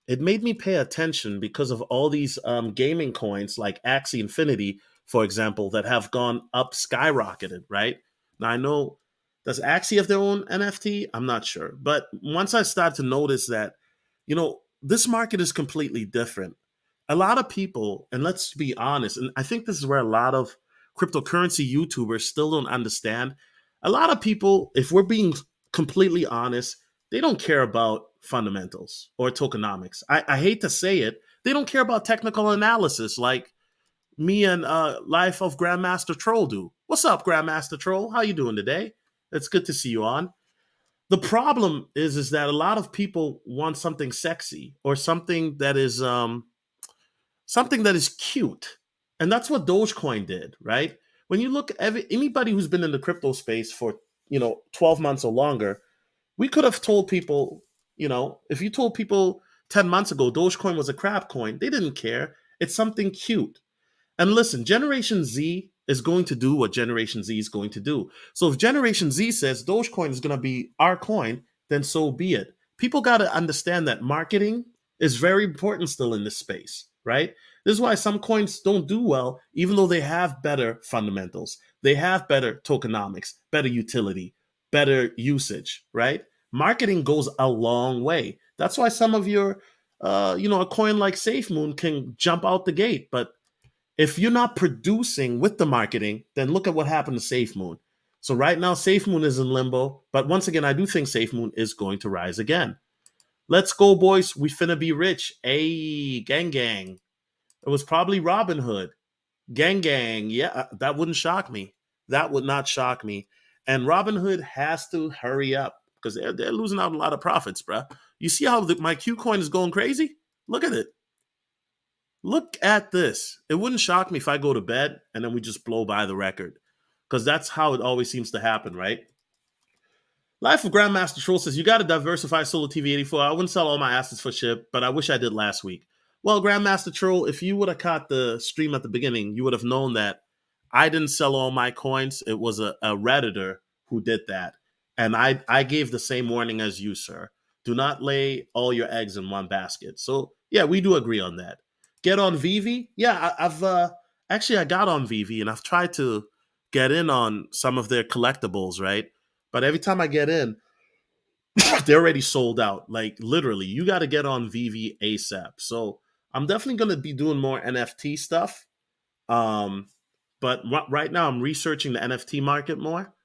it made me pay attention because of all these gaming coins like Axie Infinity, for example, that have gone up skyrocketed, right? Now I know, does Axie have their own NFT? I'm not sure. But once I started to notice that, this market is completely different. A lot of people, and let's be honest, and I think this is where a lot of cryptocurrency YouTubers still don't understand. A lot of people, if we're being completely honest, they don't care about fundamentals or tokenomics. I hate to say it, they don't care about technical analysis like me and Life of Grandmaster Troll do. What's up, Grandmaster Troll? How you doing today? It's good to see you on. The problem is that a lot of people want something sexy or something that is cute. And that's what Dogecoin did, right? When you look at anybody who's been in the crypto space for, 12 months or longer, we could have told people, if you told people 10 months ago Dogecoin was a crap coin, they didn't care. It's something cute. And listen, Generation Z is going to do what Generation Z is going to do. So if Generation Z says Dogecoin is going to be our coin, then so be it. People got to understand that marketing is very important still in this space, right? This is why some coins don't do well, even though they have better fundamentals. They have better tokenomics, better utility, better usage, right? Marketing goes a long way. That's why some of your, a coin like SafeMoon can jump out the gate, but if you're not producing with the marketing, then look at what happened to SafeMoon. So right now, SafeMoon is in limbo. But once again, I do think SafeMoon is going to rise again. Let's go, boys. We finna be rich. Hey, gang gang. It was probably Robin Hood. Gang gang. Yeah, that wouldn't shock me. That would not shock me. And Robin Hood has to hurry up because they're losing out a lot of profits, bruh. You see how my Q coin is going crazy? Look at it. Look at this. It wouldn't shock me if I go to bed and then we just blow by the record because that's how it always seems to happen, right? Life of Grandmaster Troll says, you got to diversify Solo TV 84. I wouldn't sell all my assets for ship, but I wish I did last week. Well, Grandmaster Troll, if you would have caught the stream at the beginning, you would have known that I didn't sell all my coins. It was a Redditor who did that. And I gave the same warning as you, sir. Do not lay all your eggs in one basket. So, yeah, we do agree on that. Get on Vivi? Yeah, I've actually I got on Vivi and I've tried to get in on some of their collectibles, right? But every time I get in, they're already sold out. Like literally, you got to get on Vivi ASAP. So I'm definitely going to be doing more NFT stuff. Um, but right now, I'm researching the NFT market more.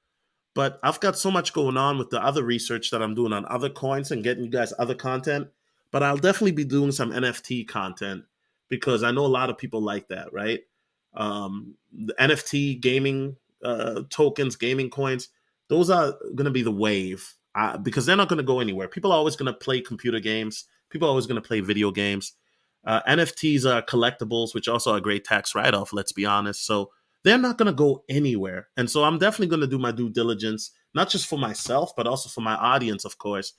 But I've got so much going on with the other research that I'm doing on other coins and getting you guys other content. But I'll definitely be doing some NFT content because I know a lot of people like that, right? The NFT gaming tokens, gaming coins, those are going to be the wave because they're not going to go anywhere. People are always going to play computer games. People are always going to play video games. NFTs are collectibles, which also are a great tax write off, let's be honest. So they're not going to go anywhere. And so I'm definitely going to do my due diligence, not just for myself, but also for my audience, of course.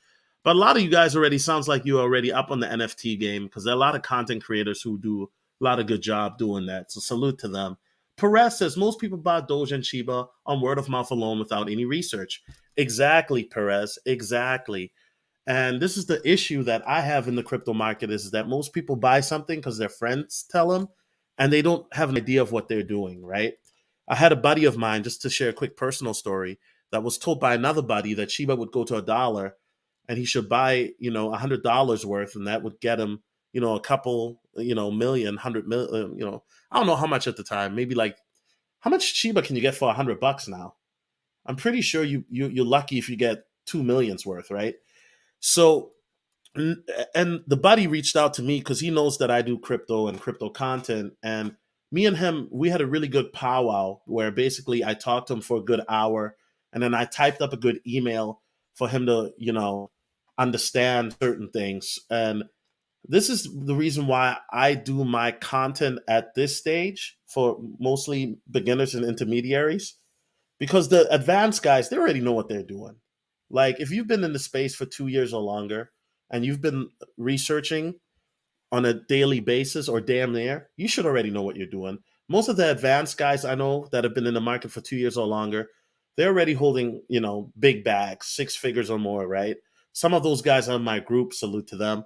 But a lot of you guys already sounds like you're already up on the NFT game because there are a lot of content creators who do a lot of good job doing that. So salute to them. Perez says most people buy Doge and Shiba on word of mouth alone without any research. Exactly, Perez. Exactly. And this is the issue that I have in the crypto market is that most people buy something because their friends tell them and they don't have an idea of what they're doing, right? I had a buddy of mine, just to share a quick personal story, that was told by another buddy that Shiba would go to $1 and he should buy, $100 worth and that would get him, a couple, million, 100 million, I don't know how much at the time, maybe like, how much Shiba can you get for $100 now? I'm pretty sure you're lucky if you get 2 millions worth, right? So, and the buddy reached out to me because he knows that I do crypto and crypto content. And me and him, we had a really good powwow where basically I talked to him for a good hour and then I typed up a good email for him to, understand certain things. And this is the reason why I do my content at this stage for mostly beginners and intermediaries because the advanced guys, they already know what they're doing. Like if you've been in the space for 2 years or longer and you've been researching on a daily basis or damn near, you should already know what you're doing. Most of the advanced guys I know that have been in the market for 2 years or longer, they're already holding, big bags, six figures or more, right? Some of those guys are in my group, salute to them.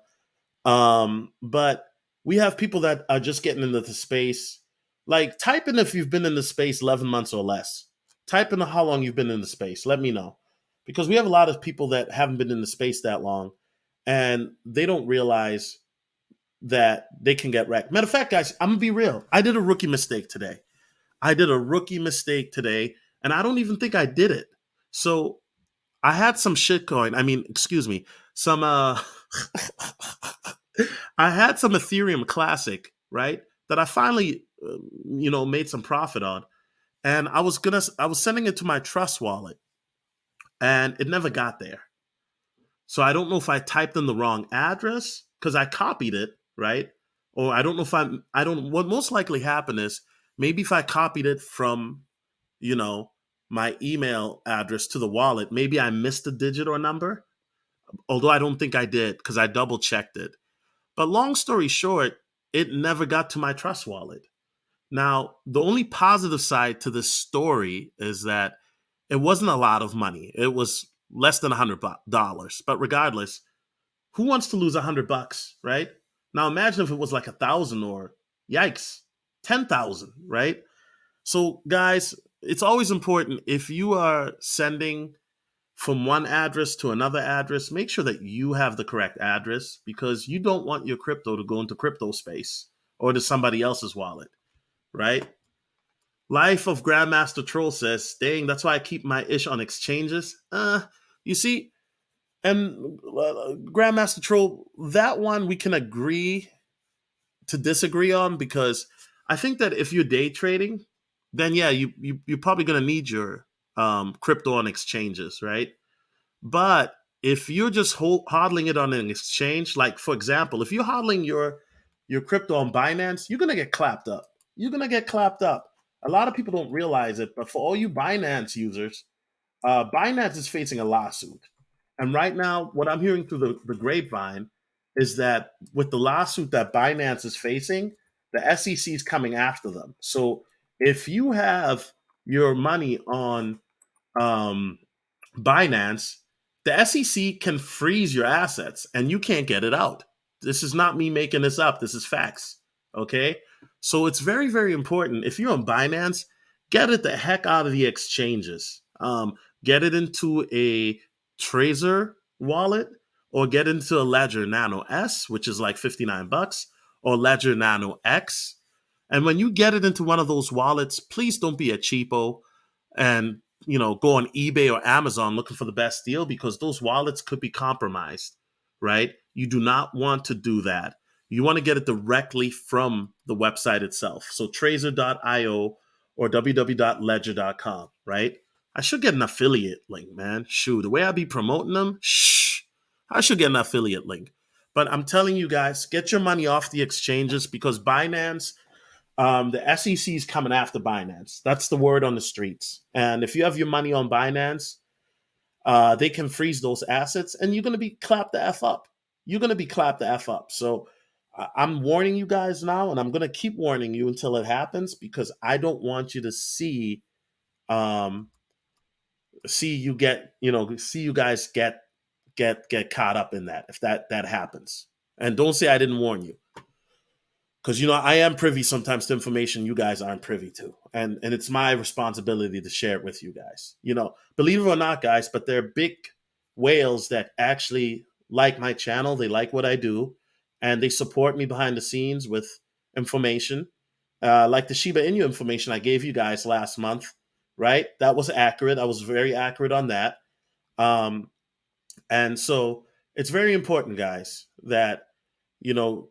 But we have people that are just getting into the space. Like, type in if you've been in the space 11 months or less. Type in how long you've been in the space. Let me know. Because we have a lot of people that haven't been in the space that long and they don't realize that they can get wrecked. Matter of fact, guys, I'm going to be real. I did a rookie mistake today. And I don't even think I did it. So I had some shitcoin. I mean, excuse me, some I had some Ethereum Classic, right? That I finally, made some profit on, and I was sending it to my Trust wallet, and it never got there. So I don't know if I typed in the wrong address because I copied it, right? Or I don't know if I don't. What most likely happened is maybe if I copied it from, you know, my email address to the wallet, maybe I missed a digit or number. Although I don't think I did because I double checked it. But long story short, it never got to my Trust wallet. Now, the only positive side to this story is that it wasn't a lot of money. It was less than $100. But regardless, who wants to lose $100, right? Now imagine if it was like 1,000 or yikes, 10,000, right? So guys, it's always important if you are sending from one address to another address, make sure that you have the correct address because you don't want your crypto to go into crypto space or to somebody else's wallet, right? Life of Grandmaster Troll says, dang, that's why I keep my ish on exchanges. You see, and Grandmaster Troll, that one we can agree to disagree on because I think that if you're day trading, then yeah, you're probably gonna need your crypto on exchanges, right? But if you're just hodling it on an exchange, like for example, if you're hodling your crypto on Binance, you're gonna get clapped up. You're gonna get clapped up. A lot of people don't realize it, but for all you Binance users, Binance is facing a lawsuit. And right now, what I'm hearing through the grapevine is that with the lawsuit that Binance is facing, the SEC is coming after them. So if you have your money on um, Binance, the SEC can freeze your assets and you can't get it out. This is not me making this up. This is facts. Okay. So it's very, very important. If you're on Binance, get it the heck out of the exchanges. Get it into a Trezor wallet or get into a Ledger Nano S, which is like $59, or Ledger Nano X. And when you get it into one of those wallets, please don't be a cheapo and go on eBay or Amazon looking for the best deal because those wallets could be compromised, right? You do not want to do that. You want to get it directly from the website itself. So Trezor.io or www.ledger.com, right? I should get an affiliate link, man. Shoot, the way I be promoting them, I should get an affiliate link. But I'm telling you guys, get your money off the exchanges because Binance, the SEC is coming after Binance. That's the word on the streets. And if you have your money on Binance, they can freeze those assets and you're going to be clapped the F up. You're going to be clapped the F up. So I'm warning you guys now, and I'm going to keep warning you until it happens because I don't want you to um, see you guys get caught up in that if that happens. And don't say I didn't warn you because I am privy sometimes to information you guys aren't privy to, and it's my responsibility to share it with you guys. Believe it or not, guys, but there are big whales that actually like my channel. They like what I do, and they support me behind the scenes with information, like the Shiba Inu information I gave you guys last month. Right, that was accurate. I was very accurate on that, um, and so it's very important, guys, that you know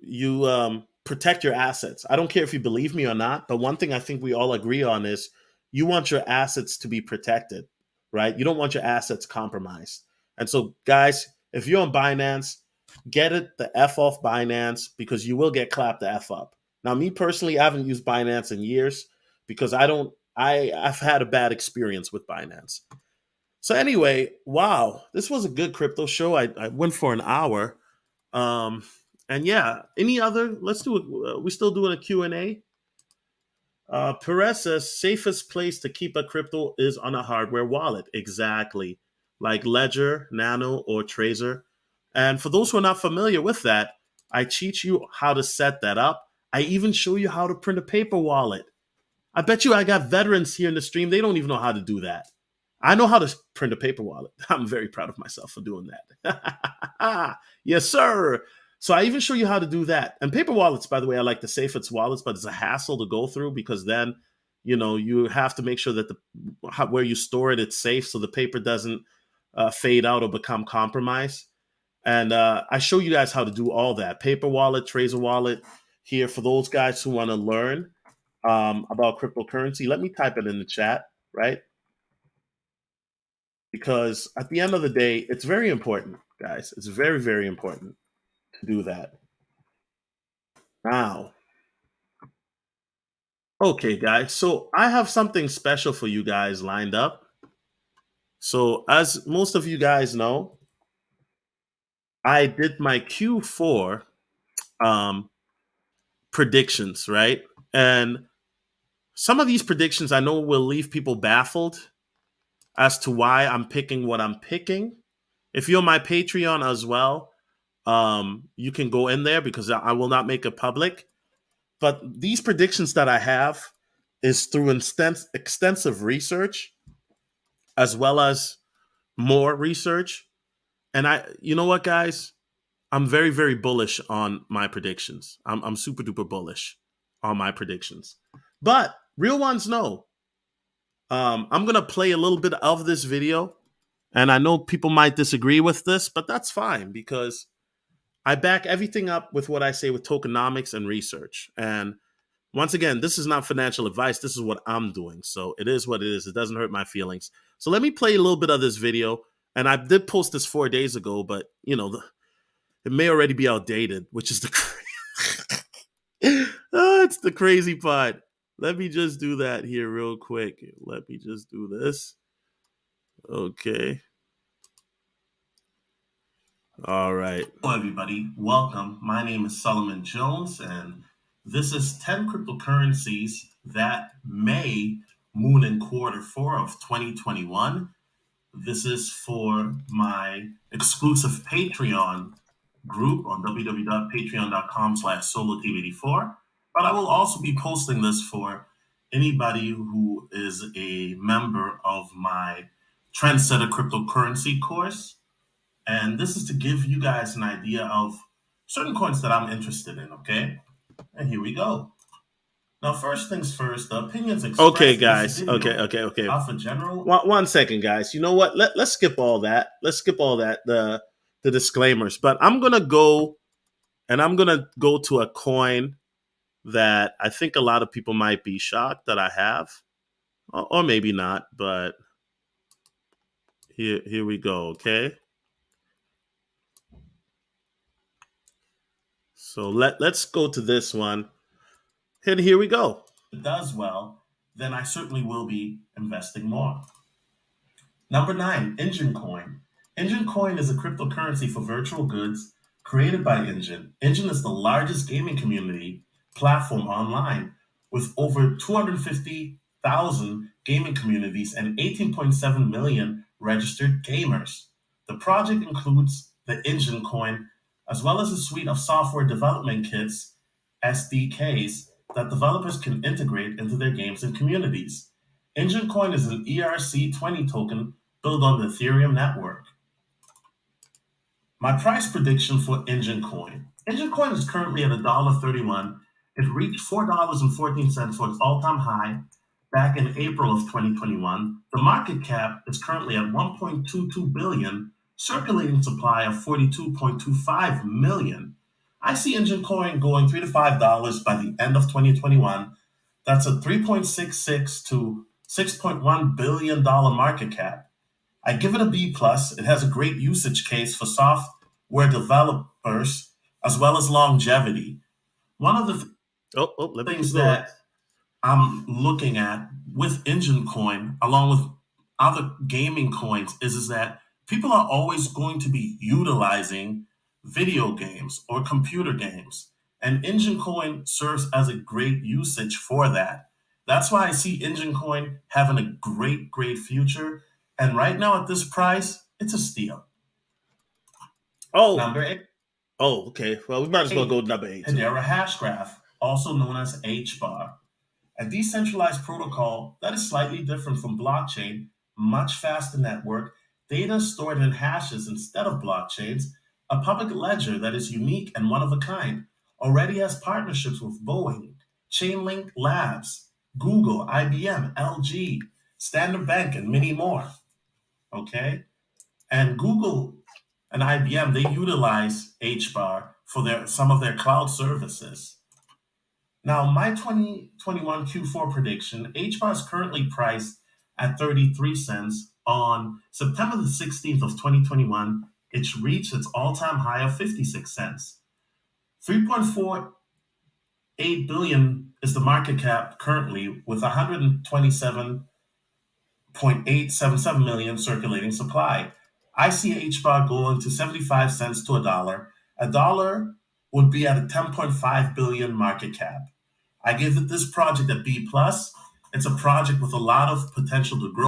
you protect your assets. I don't care if you believe me or not, but one thing I think we all agree on is you want your assets to be protected, right? You don't want your assets compromised. And so, guys, if you're on Binance, get it the F off Binance because you will get clapped the F up. Now, me personally, I haven't used Binance in years because I've had a bad experience with Binance. So anyway, wow, this was a good crypto show. I went for an hour. Um, and yeah, any other? Let's do it. We still doing a Q&A. Perez says safest place to keep a crypto is on a hardware wallet. Exactly, like Ledger, Nano, or Trezor. And for those who are not familiar with that, I teach you how to set that up. I even show you how to print a paper wallet. I bet you I got veterans here in the stream. They don't even know how to do that. I know how to print a paper wallet. I'm very proud of myself for doing that. Yes, sir. So I even show you how to do that. And paper wallets, by the way, I like the safest wallets, but it's a hassle to go through because then You have to make sure that where you store it, it's safe so the paper doesn't fade out or become compromised. And I show you guys how to do all that. Paper wallet, Tracer wallet here for those guys who want to learn about cryptocurrency. Let me type it in the chat, right? Because at the end of the day, it's very important, guys. It's very, very important to do that. Now, okay, guys. So I have something special for you guys lined up. So, as most of you guys know, I did my Q4 um, predictions, right? And some of these predictions I know will leave people baffled as to why I'm picking what I'm picking. If you're my Patreon as well, you can go in there because I will not make it public. But these predictions that I have is through extensive research as well as more research. And you know what, guys? I'm very, very bullish on my predictions. I'm super duper bullish on my predictions. But real ones know. I'm going to play a little bit of this video. And I know people might disagree with this, but that's fine because I back everything up with what I say with tokenomics and research. And once again, this is not financial advice. This is what I'm doing. So it is what it is. It doesn't hurt my feelings. So let me play a little bit of this video. And I did post this 4 days ago, but it may already be outdated, which is it's the crazy part. Let me just do that here real quick. Let me just do this. Okay. All right. Hello, everybody. Welcome. My name is Solomon Jones, and this is 10 cryptocurrencies that may moon in Q4 of 2021. This is for my exclusive Patreon group on www.patreon.com/solotv84. But I will also be posting this for anybody who is a member of my Trendsetter cryptocurrency course. And this is to give you guys an idea of certain coins that I'm interested in, okay? And here we go. Now, first things first, the opinions expressed. Okay, guys. In this video okay. Are for general. One second, guys. You know what? Let's skip all that. Let's skip all that. The disclaimers. But I'm gonna go to a coin that I think a lot of people might be shocked that I have, or maybe not. But here we go. Okay. So let's go to this one. And here we go. If it does well, then I certainly will be investing more. Number 9, Engine Coin. Engine Coin is a cryptocurrency for virtual goods created by Engine. Engine is the largest gaming community platform online with over 250,000 gaming communities and 18.7 million registered gamers. The project includes the Engine Coin as well as a suite of software development kits, SDKs, that developers can integrate into their games and communities. Engine Coin is an ERC20 token built on the Ethereum network. My price prediction for Engine Coin. Engine Coin is currently at $1.31. It reached $4.14 for its all-time high back in April of 2021. The market cap is currently at $1.22 billion, circulating supply of 42.25 million. I see Engine Coin going $3 to $5 by the end of 2021. That's a $3.66 to $6.1 billion market cap. I give it a B plus. It has a great usage case for software developers as well as longevity. One of the things that I'm looking at with Engine Coin, along with other gaming coins, is that people are always going to be utilizing video games or computer games. And Engine Coin serves as a great usage for that. That's why I see Engine Coin having a great, great future. And right now at this price, it's a steal. Oh, number 8. Oh, okay. Well, we might as well go to number 8. Hedera Hashgraph, also known as HBAR. A decentralized protocol that is slightly different from blockchain, much faster network, data stored in hashes instead of blockchains, a public ledger that is unique and one of a kind, already has partnerships with Boeing, Chainlink Labs, Google, IBM, LG, Standard Bank, and many more. Okay? And Google and IBM, they utilize HBAR for some of their cloud services. Now, my 2021 Q4 prediction, HBAR is currently priced at 33 cents. On September the 16th of 2021, it's reached its all-time high of 56 cents. 3.48 billion is the market cap currently, with 127.877 million circulating supply. I see HBAR going to 75 cents to a dollar. A dollar would be at a 10.5 billion market cap. I give this project a B plus. It's a project with a lot of potential to grow.